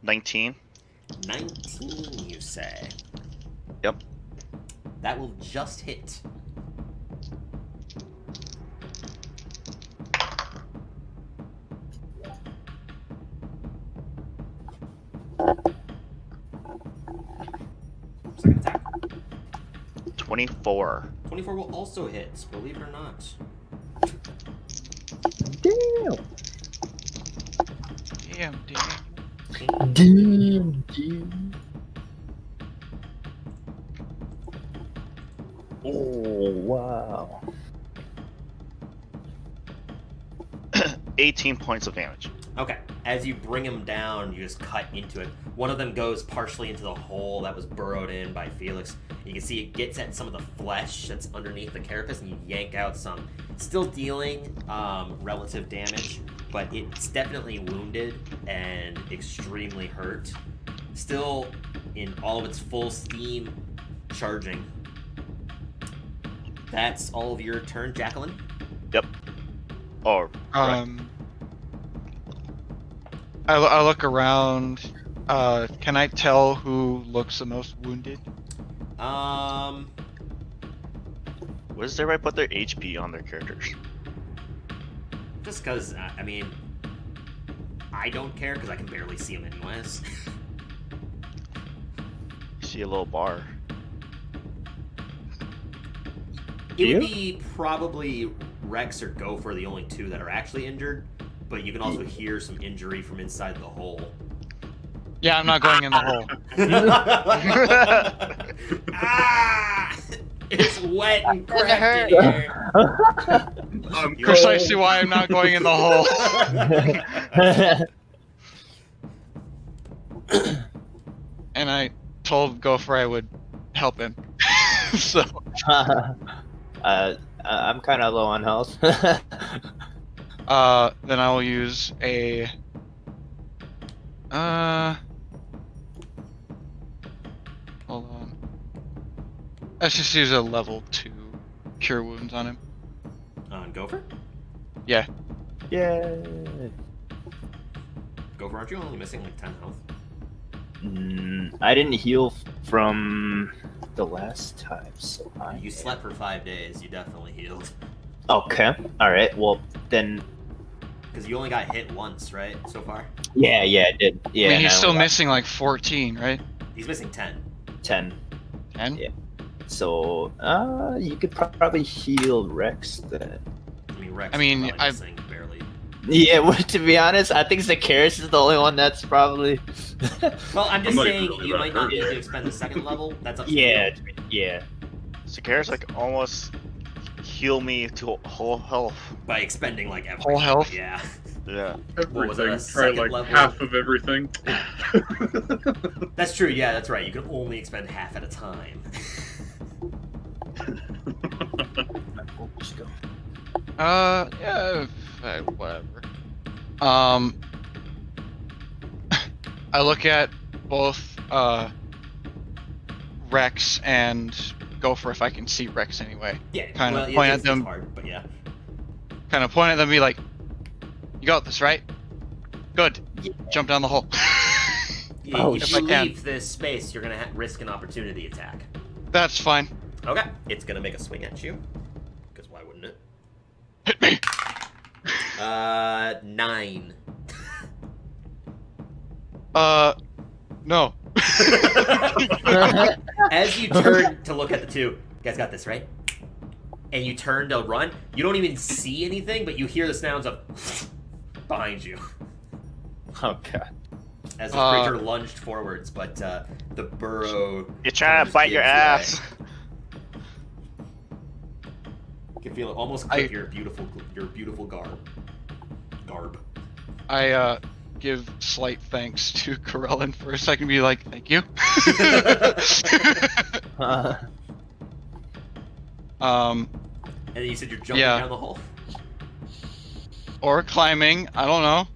19. 19, you say? Yep. That will just hit. Second attack. 24. 24 will also hit, believe it or not. Damn. Damn. Damn. Oh, wow. 18 points of damage. Okay, as you bring him down, you just cut into it. One of them goes partially into the hole that was burrowed in by Felix. You can see it gets at some of the flesh that's underneath the carapace, and you yank out some. Still dealing relative damage, but it's definitely wounded and extremely hurt. Still in all of its full steam, charging. That's all of your turn, Jacqueline. Yep. Oh, right. I look around. Can I tell who looks the most wounded? What does everybody put their HP on their characters? Just because, I mean, I don't care because I can barely see them anyways. You see a little bar. It would be probably Rex or Gopher, the only two that are actually injured, but you can also hear some injury from inside the hole. Yeah, I'm not going in the hole. Ah! It's wet and Gonna cracked hurt. in here. Precisely why I'm not going in the hole. And I told Gopher I would help him. So I'm kind of low on health. then I will use a hold on. Let's just use a level 2 cure wounds on him. On Gopher? Yeah. Yay. Gopher, aren't you only missing like 10 health? I didn't heal from the last time, so You slept for 5 days, you definitely healed. Okay. All right. Well, then. Because you only got hit once, right, so far? Yeah, I did. Yeah. I mean, he's and I still only got missing like 14, right? He's missing 10. 10. 10? Yeah. So, you could probably heal Rex then. I mean, Rex I mean, is probably missing barely. Yeah, well, to be honest, I think Zacchaeus is the only one that's probably. Well, I'm just I'm not saying really you that might not hurt. need to expend the second level. That's up to Yeah, you. yeah. Sakaris like almost heal me to whole health. By expending like everything. Whole health? Yeah. Yeah. What was it, a Everything. Try second like level? half of everything. That's true, yeah, that's right. You can only expend half at a time. Just go. Yeah, whatever. I look at both, Rex and Gopher if I can see Rex anyway. Yeah, Kind of well, point it's at them. hard, but yeah. Kind of point at them and be like, you got this, right? Good. Yeah. Jump down the hole. Oh, If if you I can. leave this space, you're gonna risk an opportunity attack. That's fine. Okay, it's gonna make a swing at you. Because why wouldn't it? Hit me. 9. No. As you turn to look at the two, you guys got this, right? And you turn to run, you don't even see anything, but you hear the sounds of behind you. Oh god. As the creature lunged forwards, but the burrow... You're trying to just bite your gives ass. way. You can feel it almost clip your beautiful garb. I give slight thanks to Corellin for a second, be like, thank you. And then you said you're jumping Yeah. down the hole. Or climbing, I don't know.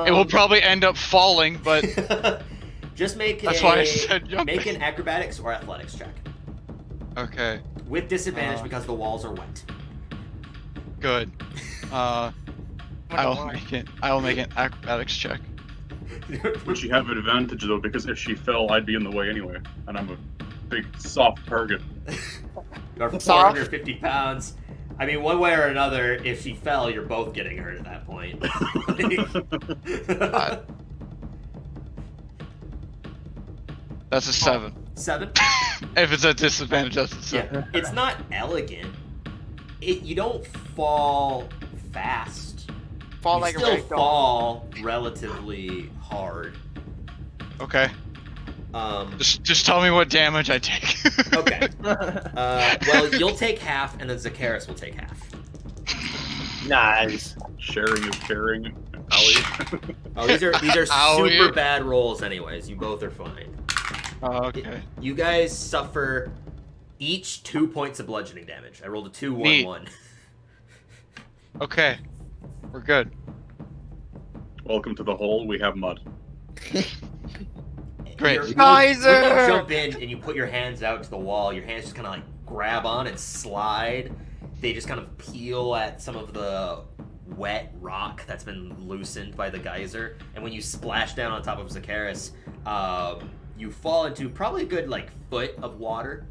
It will probably end up falling, but just make that's why I said jumping. make an acrobatics or athletics check Okay, with disadvantage because the walls are wet. good. I will make it. I will make an acrobatics check. Would she have an advantage though? Because if she fell, I'd be in the way anyway, and I'm a big soft target. You're Soft. 450 pounds. I mean, one way or another, if she fell, you're both getting hurt at that point. That's a 7. 7? If it's a disadvantage, that's a 7. Yeah, it's not elegant. You don't fall fast. Fall You like a still ragdoll. fall relatively hard. Okay. Just tell me what damage I take. Okay. Well, you'll take half, and then Zakaris will take half. Nice. Sharing is caring. Allie. Oh, these are Owie. super bad rolls, anyways. You both are fine. Okay. You guys suffer each 2 points of bludgeoning damage. I rolled a 2, 1, Neat. 1. Okay. We're good. Welcome to the hole. We have mud. Great. When Geyser! you jump in and you put your hands out to the wall, your hands just kind of like grab on and slide. They just kind of peel at some of the wet rock that's been loosened by the geyser. And when you splash down on top of Zakaris, you fall into probably a good like foot of water.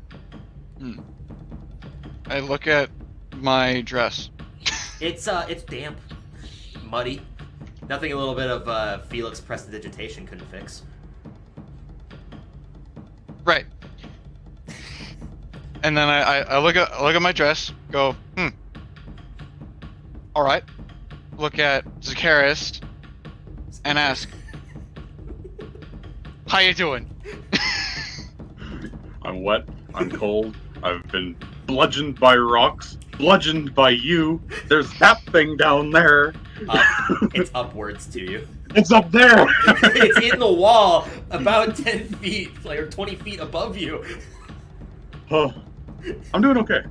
I look at my dress. It's damp, muddy. Nothing a little bit of Felix prestidigitation couldn't fix. Right. And then I look at my dress, go, alright. Look at Zakaris and ask, how you doing? I'm wet. I'm cold. I've been bludgeoned by rocks. Bludgeoned by you. There's that thing down there. It's upwards to you. It's up there. It's in the wall, about 10 feet, like, or 20 feet above you. Oh, I'm doing okay.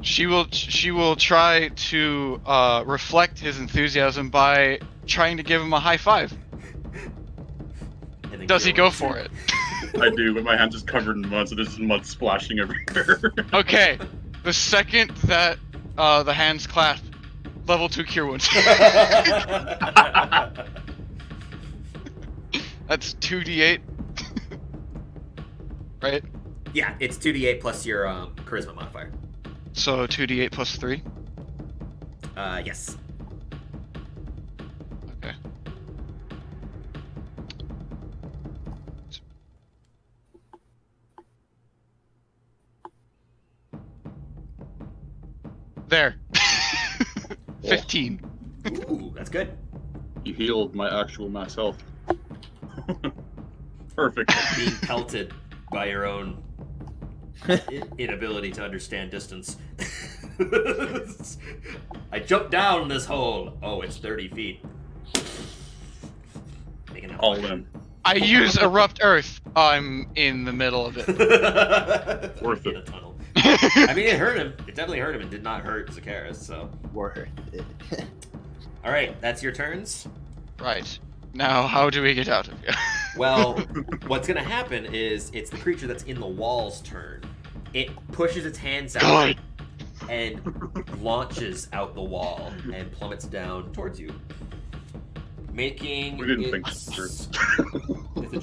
She will try to reflect his enthusiasm by trying to give him a high five. I think Does he you're go right. for it? I do, but my hand's just covered in mud, so there's mud splashing everywhere. Okay. The second that the hands clasp, level 2 cure wounds. That's 2d8. Right? Yeah, it's 2d8 plus your charisma modifier. So 2d8 plus 3. Yes. Okay. There. 15. Ooh, that's good. You healed my actual max health. Perfect. Being pelted by your own inability to understand distance. I jumped down this hole. Oh, it's 30 feet. Making that All in. I use erupt earth. I'm in the middle of it. Worth in it. a tunnel. I mean, it hurt him. It definitely hurt him. It did not hurt Zakaris, so. Worth it. Alright, that's your turns. Right. Now, how do we get out of here? Well, what's gonna happen is it's the creature that's in the wall's turn. It pushes its hands out God. and launches out the wall and plummets down towards you. Making We didn't think its- this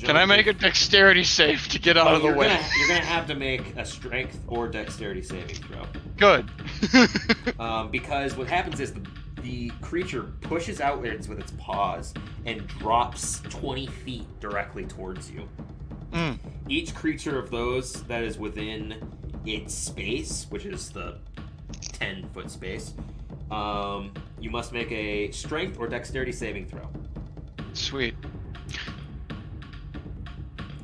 Can I make a dexterity save to get out of the you're way? You're gonna have to make a strength or dexterity saving throw. Good. Because what happens is the creature pushes outwards with its paws and drops 20 feet directly towards you. Mm. Each creature of those that is within its space, which is the 10-foot space, you must make a strength or dexterity saving throw. Sweet.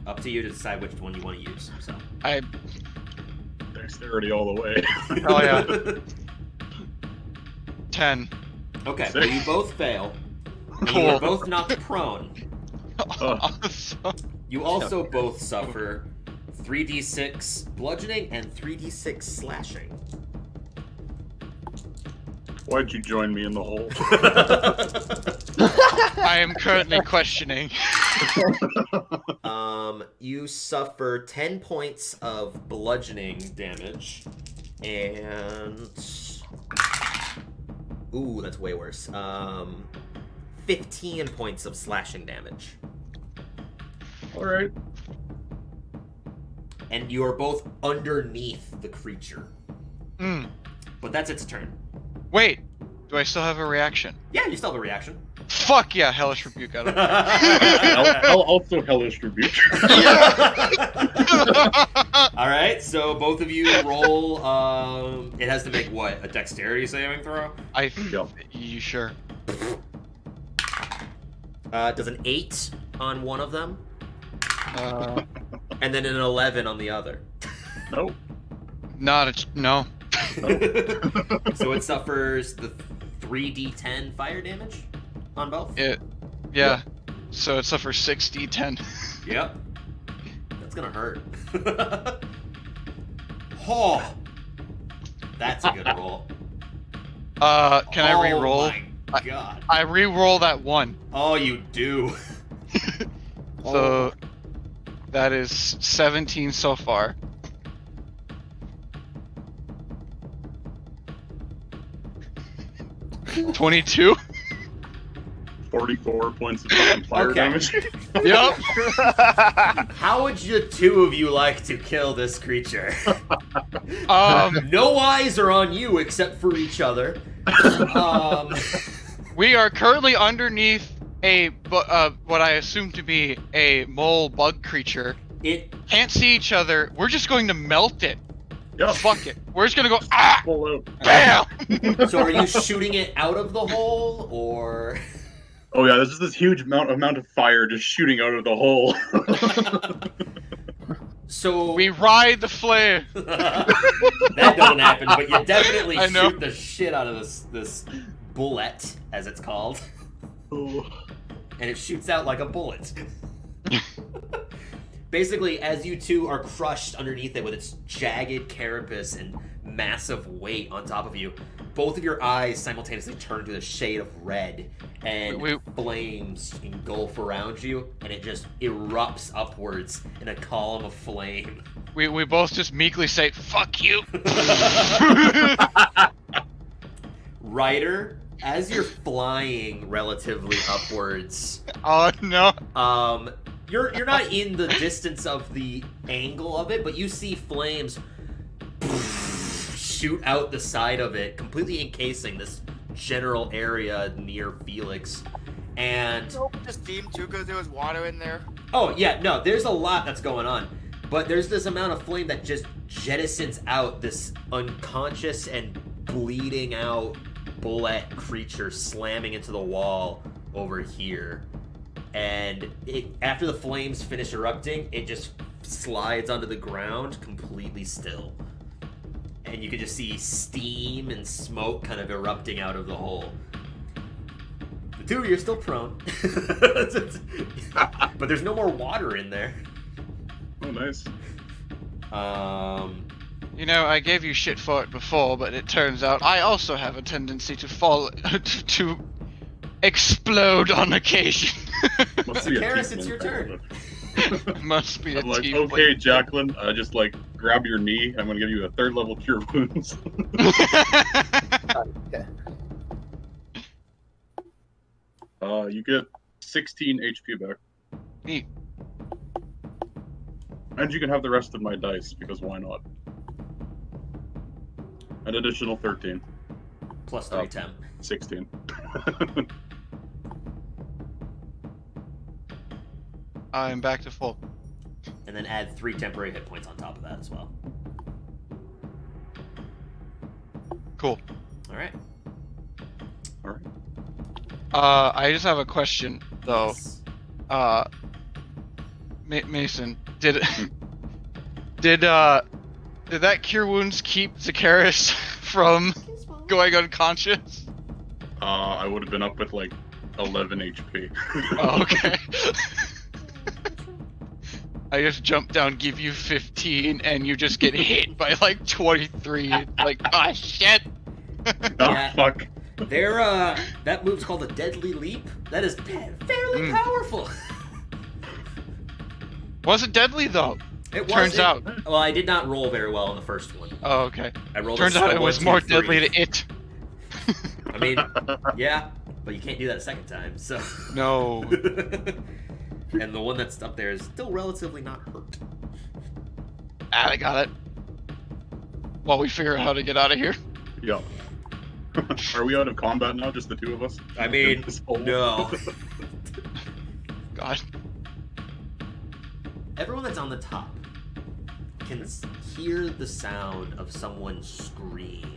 Up to you to decide which one you want to use. So. I. Dexterity all the way. Oh yeah. 10. Okay, well, you both fail. And you are both knocked prone. Awesome. You also both suffer 3d6 bludgeoning and 3d6 slashing. Why'd you join me in the hole? I am currently questioning. You suffer 10 points of bludgeoning damage, and ooh, that's way worse. 15 points of slashing damage. All right. And you are both underneath the creature. Mm. But that's its turn. Wait, do I still have a reaction? Yeah, you still have a reaction. Fuck yeah, Hellish Rebuke. I don't I'll also hellish rebuke. All right, so both of you roll. It has to make what? A dexterity saving throw? Yep. You sure? Does an 8 on one of them, Uh, and then an 11 on the other. Nope. no. So it suffers the 3d10 fire damage on both? Yeah. So it suffers 6d10. Yep. That's gonna hurt. Oh! That's a good roll. Can I re-roll? Oh my god. I re-roll that one. Oh, you do. So that is 17 so far. $22. 44 points of fucking fire Okay. damage. Yep. How would the two of you like to kill this creature? No eyes are on you except for each other. We are currently underneath what I assume to be a mole bug creature. It Can't see each other. We're just going to melt it. Yep. Fuck it. We're just gonna go Full out. bam. So are you shooting it out of the hole, or? Oh yeah, there's just this huge amount of fire just shooting out of the hole. So We ride the flame. that doesn't happen, but you definitely I know. shoot the shit out of this bullet, as it's called, Oh. and it shoots out like a bullet. Basically, as you two are crushed underneath it with its jagged carapace and massive weight on top of you, both of your eyes simultaneously turn to the shade of red, and flames engulf around you, and it just erupts upwards in a column of flame. We both just meekly say, "Fuck you." Ryder, as you're flying relatively upwards, Oh no. you're not in the distance of the angle of it, but you see flames shoot out the side of it, completely encasing this general area near Felix. And The steam too, because there was water in there. oh yeah, no, there's a lot that's going on, but there's this amount of flame that just jettisons out this unconscious and bleeding out bullet creature slamming into the wall over here. And after the flames finish erupting, it just slides onto the ground completely still. And you can just see steam and smoke kind of erupting out of the hole. The two of you are still prone. But there's no more water in there. Oh, nice. You know, I gave you shit for it before, but it turns out I also have a tendency to fall to explode on occasion. Must be a Karis, team it's your thing. turn. Must be a I'm like, team. okay, Jacqueline, just like grab your knee. I'm gonna give you a 3rd level cure wounds. Okay. You get 16 HP back. Neat. And you can have the rest of my dice, because why not? An additional 13. Plus 3 temp. 16. I'm back to full. And then add 3 temporary hit points on top of that as well. Cool. Alright. Alright. I just have a question though. Yes. Mason, did that cure wounds keep Zakaris from going unconscious? I would have been up with like 11 HP. Oh, okay. I just jump down, give you 15, and you just get hit by like 23. Like, ah, shit. Oh, Yeah. fuck. That move's called a deadly leap. That is fairly powerful. Was it deadly though? It Turns was, out. Well, I did not roll very well in the first one. Oh, okay. I rolled. Turns a out it was 1, 2, more 3. deadly to it. I mean, yeah. but you can't do that a second time. So No. and the one that's up there is still relatively not hurt. Ah, I got it. While we figure out how to get out of here. Yeah. Are we out of combat now? Just the two of us? I mean, In this hole? no. God. Everyone that's on the top can hear the sound of someone scream.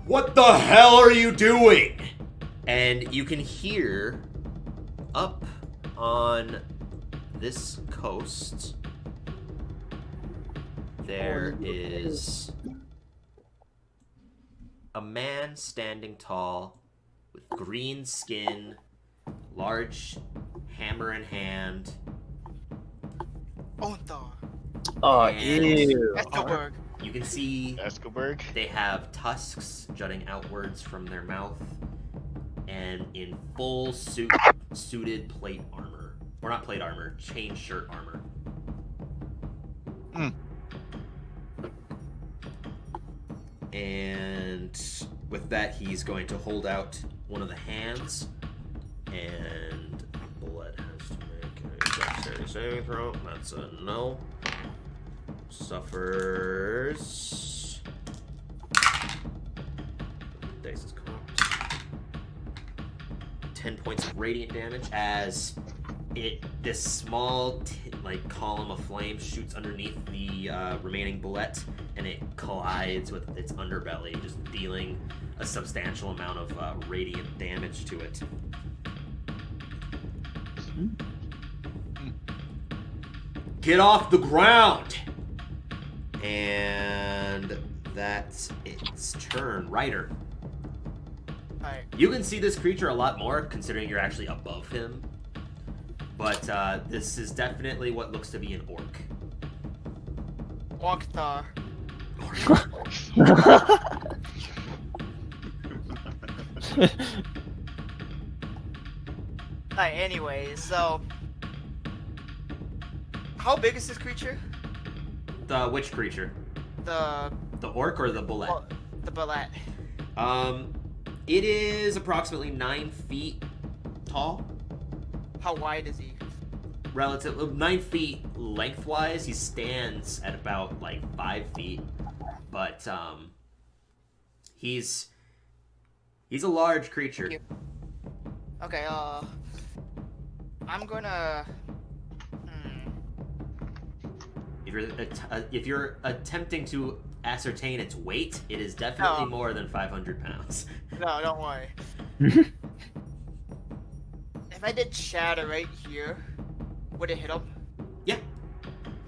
What the hell are you doing? And you can hear up on this coast, there is a man standing tall with green skin, large hammer in hand. Onthar. Oh, And ew. Estelberg. You can see Eskelberg. they have tusks jutting outwards from their mouth, and in full suited plate armor. Or not plate armor, chain shirt armor. Hmm. And with that, he's going to hold out one of the hands, and Bullet has to make a dexterity saving throw. That's a no. Suffers. Dice is cocked. 10 points of radiant damage as this small column of flame shoots underneath the remaining bullet, and it collides with its underbelly, just dealing a substantial amount of radiant damage to it. Get off the ground! And that's its turn. Ryder. Alright. You can see this creature a lot more, considering you're actually above him. But this is definitely what looks to be an orc. Onthar. Alright, anyways, so how big is this creature? Which creature? The The orc or the bullet? the bullet. It is approximately 9 feet tall. How wide is he? Relative 9 feet lengthwise. He stands at about like 5 feet, but he's a large creature. Thank Okay, I'm gonna. If you're attempting to ascertain its weight, it is definitely No. more than 500 pounds. No, don't worry. If I did shatter right here, would it hit them? Yeah.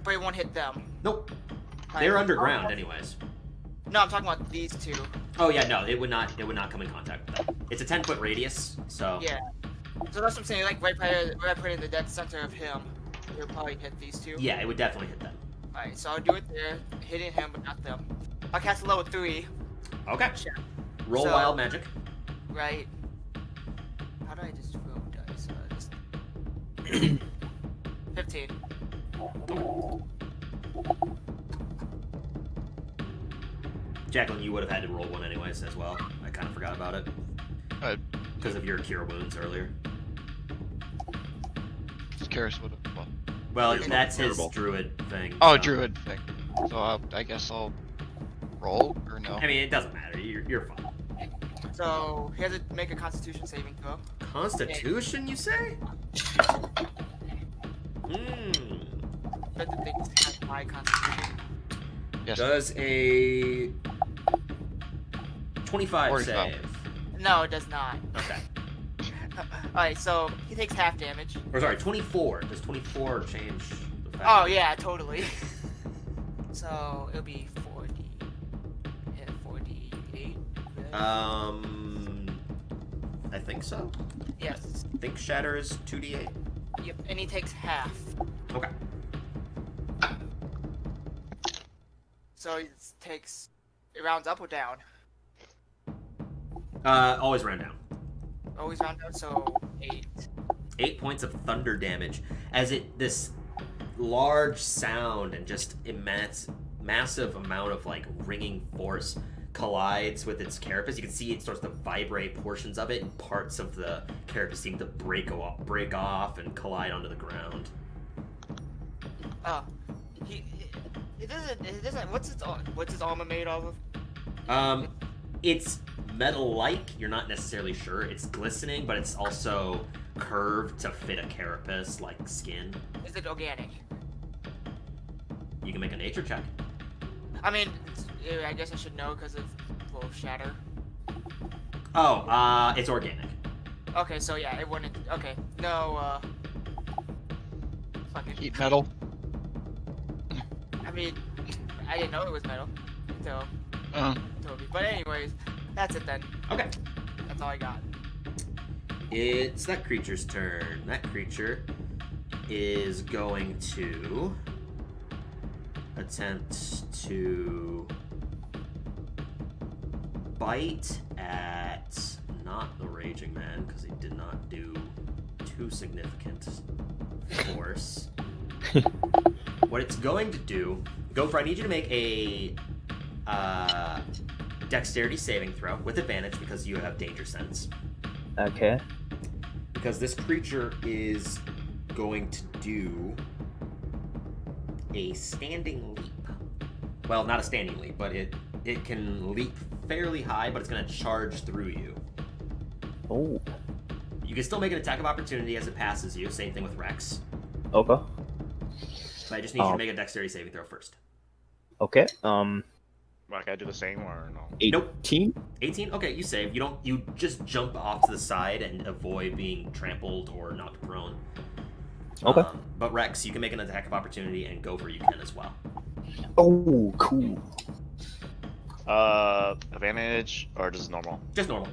But it won't hit them. Nope. Alright. They're underground, anyways. No, I'm talking about these two. Oh yeah, no, it would not come in contact with them. It's a 10-foot radius, so Yeah. So that's what I'm saying. Like right where I put in the dead center of him, it'll probably hit these two. yeah, it would definitely hit them. Alright, so I'll do it there, hitting him but not them. I'll cast a level 3, Okay. Sure. Roll So- wild magic. right? How do I just roll dice? 15. Jacqueline, you would have had to roll one anyways as well. I kind of forgot about it Uh, because of your cure wounds earlier. Just curious what. Well, It's that's not his terrible. druid thing. Oh, so- druid thing. So I guess I'll roll or no? I mean, it doesn't matter. You're fine. So he has to make a Constitution saving throw. Constitution, you say? But the thing has high Constitution. Yes. Does a 25 45. save? No, it does not. Okay. Alright, so he takes half damage. Or sorry, 24. Does 24 change the fact? Oh yeah, totally. So it'll be 40. Yeah, 48. I think so. Yes. I think shatter is 2d8. Yep. And he takes half. Okay. So it takes. It rounds up or down? Always round down. Always round down. So 8. 8 points of thunder damage as this large sound and just immense massive amount of like ringing force collides with its carapace. You can see it starts to vibrate portions of it, and parts of the carapace seem to break off and collide onto the ground. Oh, it doesn't. What's its armor made of? It's metal-like. You're not necessarily sure. It's glistening, but it's also curved to fit a carapace like skin. Is it organic? You can make a nature check. I mean, I guess I should know because it will shatter. Oh, it's organic. Okay, so yeah, it wouldn't. Okay, no. Fucking. Heat metal. I mean, I didn't know it was metal until Toby. But anyways, that's it then. Okay. That's all I got. It's that creature's turn. That creature is going to attempt to bite at not the Raging Man because he did not do too significant force. What it's going to do, Gopher, I need you to make a dexterity saving throw with advantage because you have danger sense. Okay. Because this creature is going to do a standing leap. Well, not a standing leap, but it can leap fairly high, but it's going to charge through you. Oh. You can still make an attack of opportunity as it passes you. Same thing with Rex. Okay. But I just need you to make a dexterity saving throw first. Okay. Like I do the same or no? 18? 18? Okay, you save. You just jump off to the side and avoid being trampled or knocked prone. Okay. But Rex, you can make an attack of opportunity, and Gopher, you can as well. Oh, cool. Advantage or just normal? Just normal.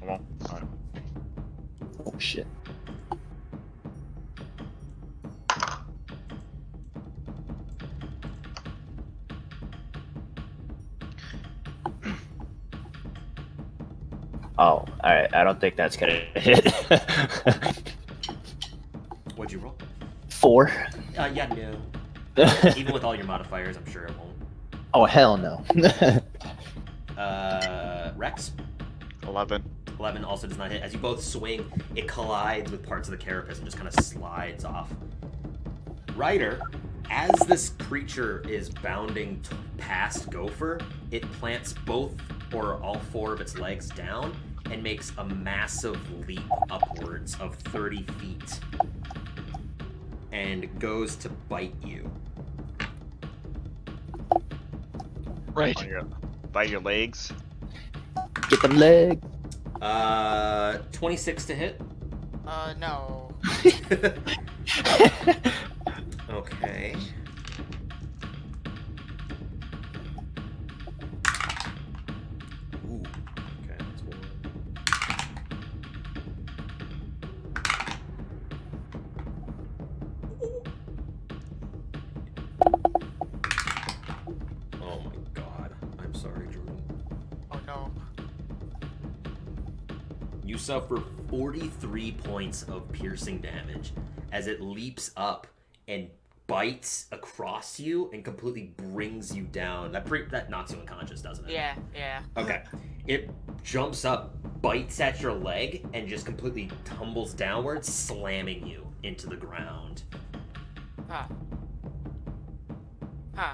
Normal. Alright. Oh, shit. Oh, alright. I don't think that's gonna hit. What'd you roll? 4. Yeah, no. Even with all your modifiers, I'm sure it won't. Oh, hell no. Rex? 11. 11 also does not hit. As you both swing, it collides with parts of the carapace and just kind of slides off. Ryder, as this creature is bounding past Gopher, it plants both or all 4 of its legs down and makes a massive leap upwards of 30 feet and goes to bite you. Right. By your legs. Get them leg. 26 to hit. No. Okay. Ooh. Okay, that's 1. Oh my god. I'm sorry, Jordan. Oh no. You suffer 43 points of piercing damage as it leaps up and bites across you and completely brings you down. That knocks you unconscious, doesn't it? Yeah, yeah. Okay. It jumps up, bites at your leg, and just completely tumbles downwards, slamming you into the ground. Huh. Huh.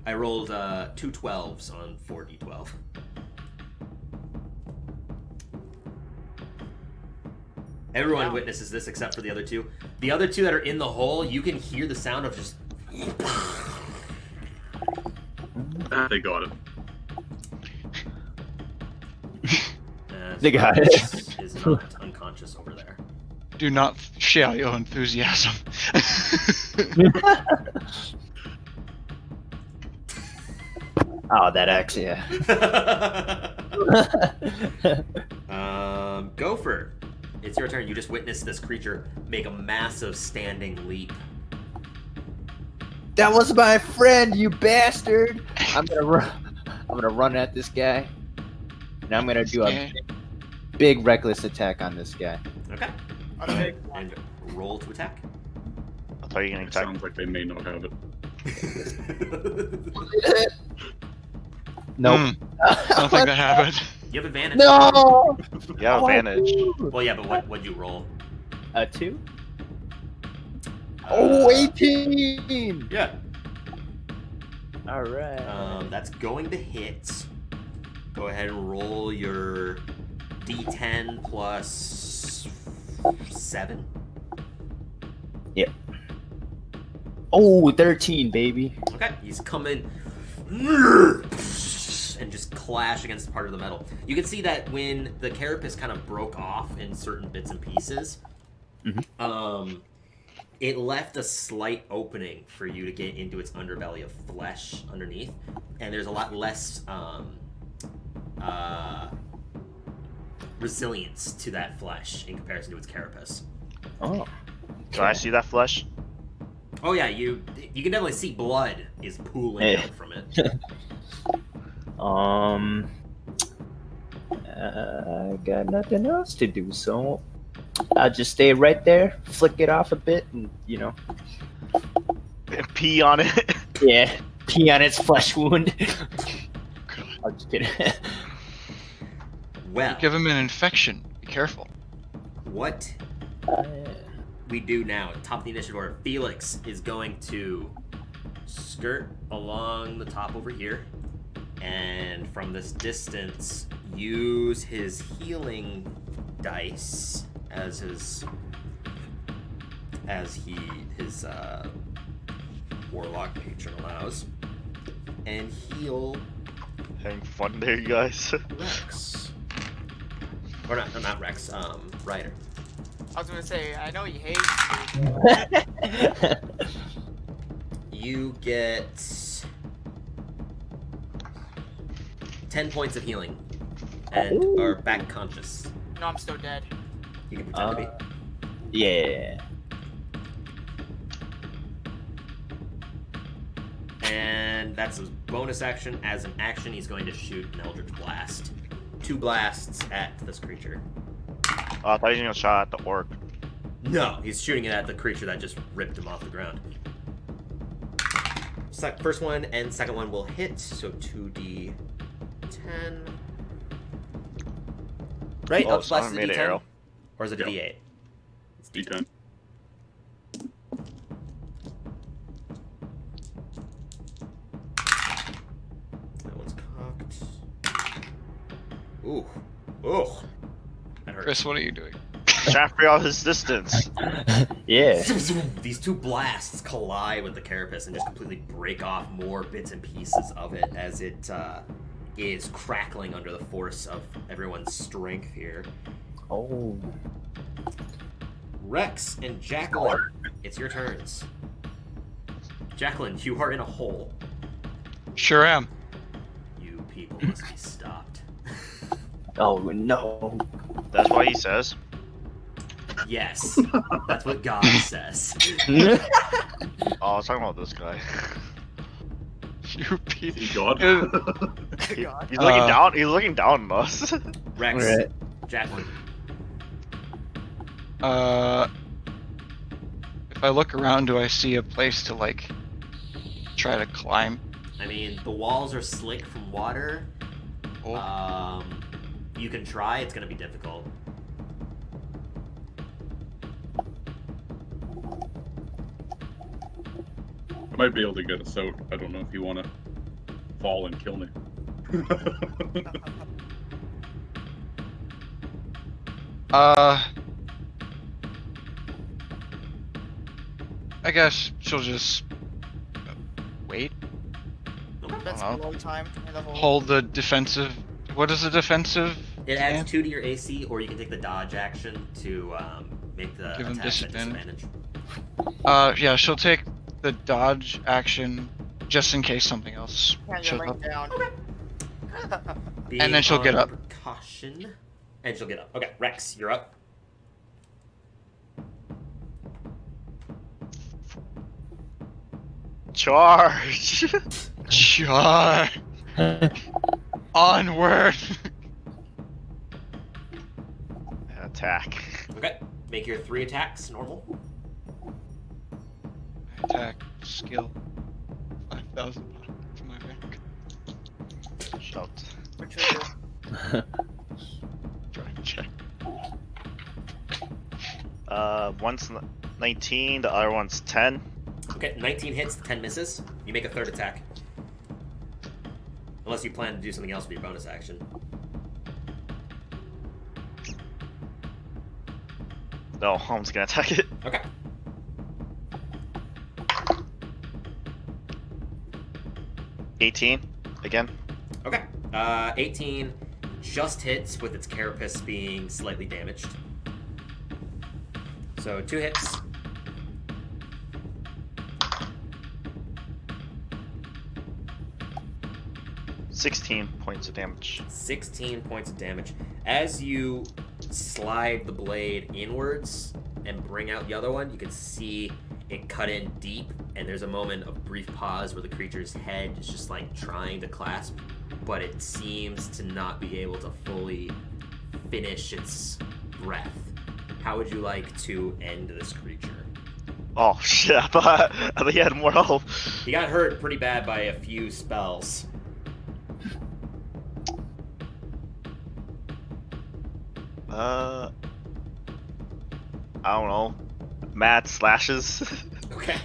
I rolled 2 12s on 4d12. Everyone Wow. witnesses this except for the other 2. The other 2 that are in the hole, you can hear the sound of just... They got it. They got it. Is not unconscious over there. Do not share your enthusiasm. Oh, that axe, yeah. Gopher, it's your turn. You just witnessed this creature make a massive standing leap. That was my friend, you bastard! I'm gonna run at this guy, and I'm gonna do a big reckless attack on this guy. Okay. Okay. And roll to attack. I thought you were gonna It attack. sounds like they may not have it. Nope. I don't think that happened. You have advantage. No. You have advantage. Well, yeah, but what'd you roll? A 2. Uh, 18. Yeah. All right. That's going to hit. Go ahead and roll your D10 plus 7. Oh, 13, baby. Okay, he's coming and just clash against part of the metal. You can see that when the carapace kind of broke off in certain bits and pieces, it left a slight opening for you to get into its underbelly of flesh underneath, and there's a lot less resilience to that flesh in comparison to its carapace. Oh. Can I see that flesh? Oh yeah, you can definitely see blood is pooling out from it. I got nothing else to do, so I'll just stay right there, flick it off a bit, and Pee on it. yeah, pee on its flesh wound. I'm just kidding. Well, Give him an infection. Be careful. what we do now at top of the initiative order, Felix is going to skirt along the top over here, and from this distance use his healing dice as his warlock patron allows, and heal Having fun there, you guys. Rex. Or not Rex, Ryder. I was gonna say, I know you hate You get 10 points of healing and are back conscious. me. No, I'm still dead. You can pretend to be. Yeah. And that's his bonus action. As an action, he's going to shoot an Eldritch Blast. 2 blasts at this creature. I thought you were gonna shot at the orc. No, he's shooting it at the creature that just ripped him off the ground. First one and second one will hit, so 2d10. Right? Oh, Blast someone is a made an d10? arrow. Or is it a Yep. d8? It's D10. That one's cocked. Ooh. Ooh. That hurt. Chris, what are you doing? Trying to figure out his distance. Yeah. These 2 blasts collide with the carapace and just completely break off more bits and pieces of it as it is crackling under the force of everyone's strength here. Oh. Rex and Jacqueline, it's your turns. Jacqueline, you are in a hole. Sure am. You people must be stopped. Oh no. That's what he says. Yes, that's what God says. Oh, I was talking about this guy. You piece. He God. God. He's looking down. He's looking down on us. Rex, Right. Jacqueline, If I look around, do I see a place to like try to climb? I mean, the walls are slick from water. Oh. You can try, it's gonna be difficult. I might be able to get us out. I don't know if you want to fall and kill me. I guess she'll just wait, That's a long time in the hole. hold the defensive. What is the defensive? It adds stand? 2 to your AC, or you can take the dodge action to make the Give him attack at disadvantage. disadvantage. Yeah, she'll take the dodge action just in case something else Yeah, you're shows laying up. down. Being then she'll get on up. Precaution, and she'll get up. Okay, Rex, you're up. Charge! Sure. Onward. Attack. Okay, make your 3 attacks normal. Attack skill. 5,000 to my bank. out. What trigger? Trying to check. One's 19, the other one's 10. Okay, 19 hits, 10 misses. You make a third attack. Unless you plan to do something else with your bonus action. No, I'm just gonna attack it. Okay. $18 again. Okay. 18 just hits with its carapace being slightly damaged. So 2 hits. $16 points of damage. 16 points of damage. As you slide the blade inwards and bring out the other one, you can see it cut in deep, and there's a moment of brief pause where the creature's head is just like trying to clasp, but it seems to not be able to fully finish its breath. How would you like to end this creature? Oh shit, I thought he had more health. He got hurt pretty bad by a few spells. I don't know. Mad slashes. Okay.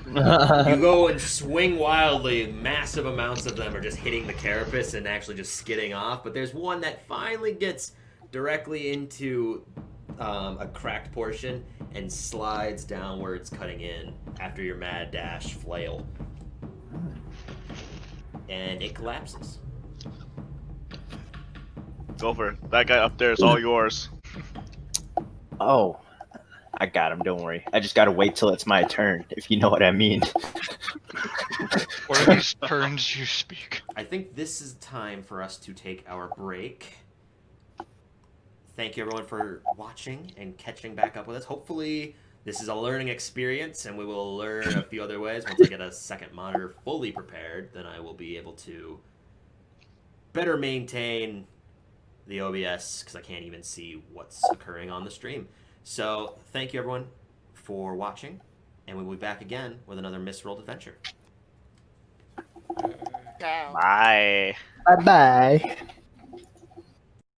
You go and swing wildly. Massive amounts of them are just hitting the carapace and actually just skidding off. But there's one that finally gets directly into a cracked portion and slides downwards, cutting in after your mad dash flail. And it collapses. It's over. That guy up there is all yours. Oh, I got him. Don't worry. I just gotta wait till it's my turn, if you know what I mean. What are these turns you speak? I think this is time for us to take our break. Thank you everyone for watching and catching back up with us. Hopefully this is a learning experience and we will learn a few other ways. Once I get a second monitor fully prepared, then I will be able to better maintain the OBS because I can't even see what's occurring on the stream. So thank you everyone for watching, and we'll be back again with another misrolled adventure. Ciao. Bye. Bye bye.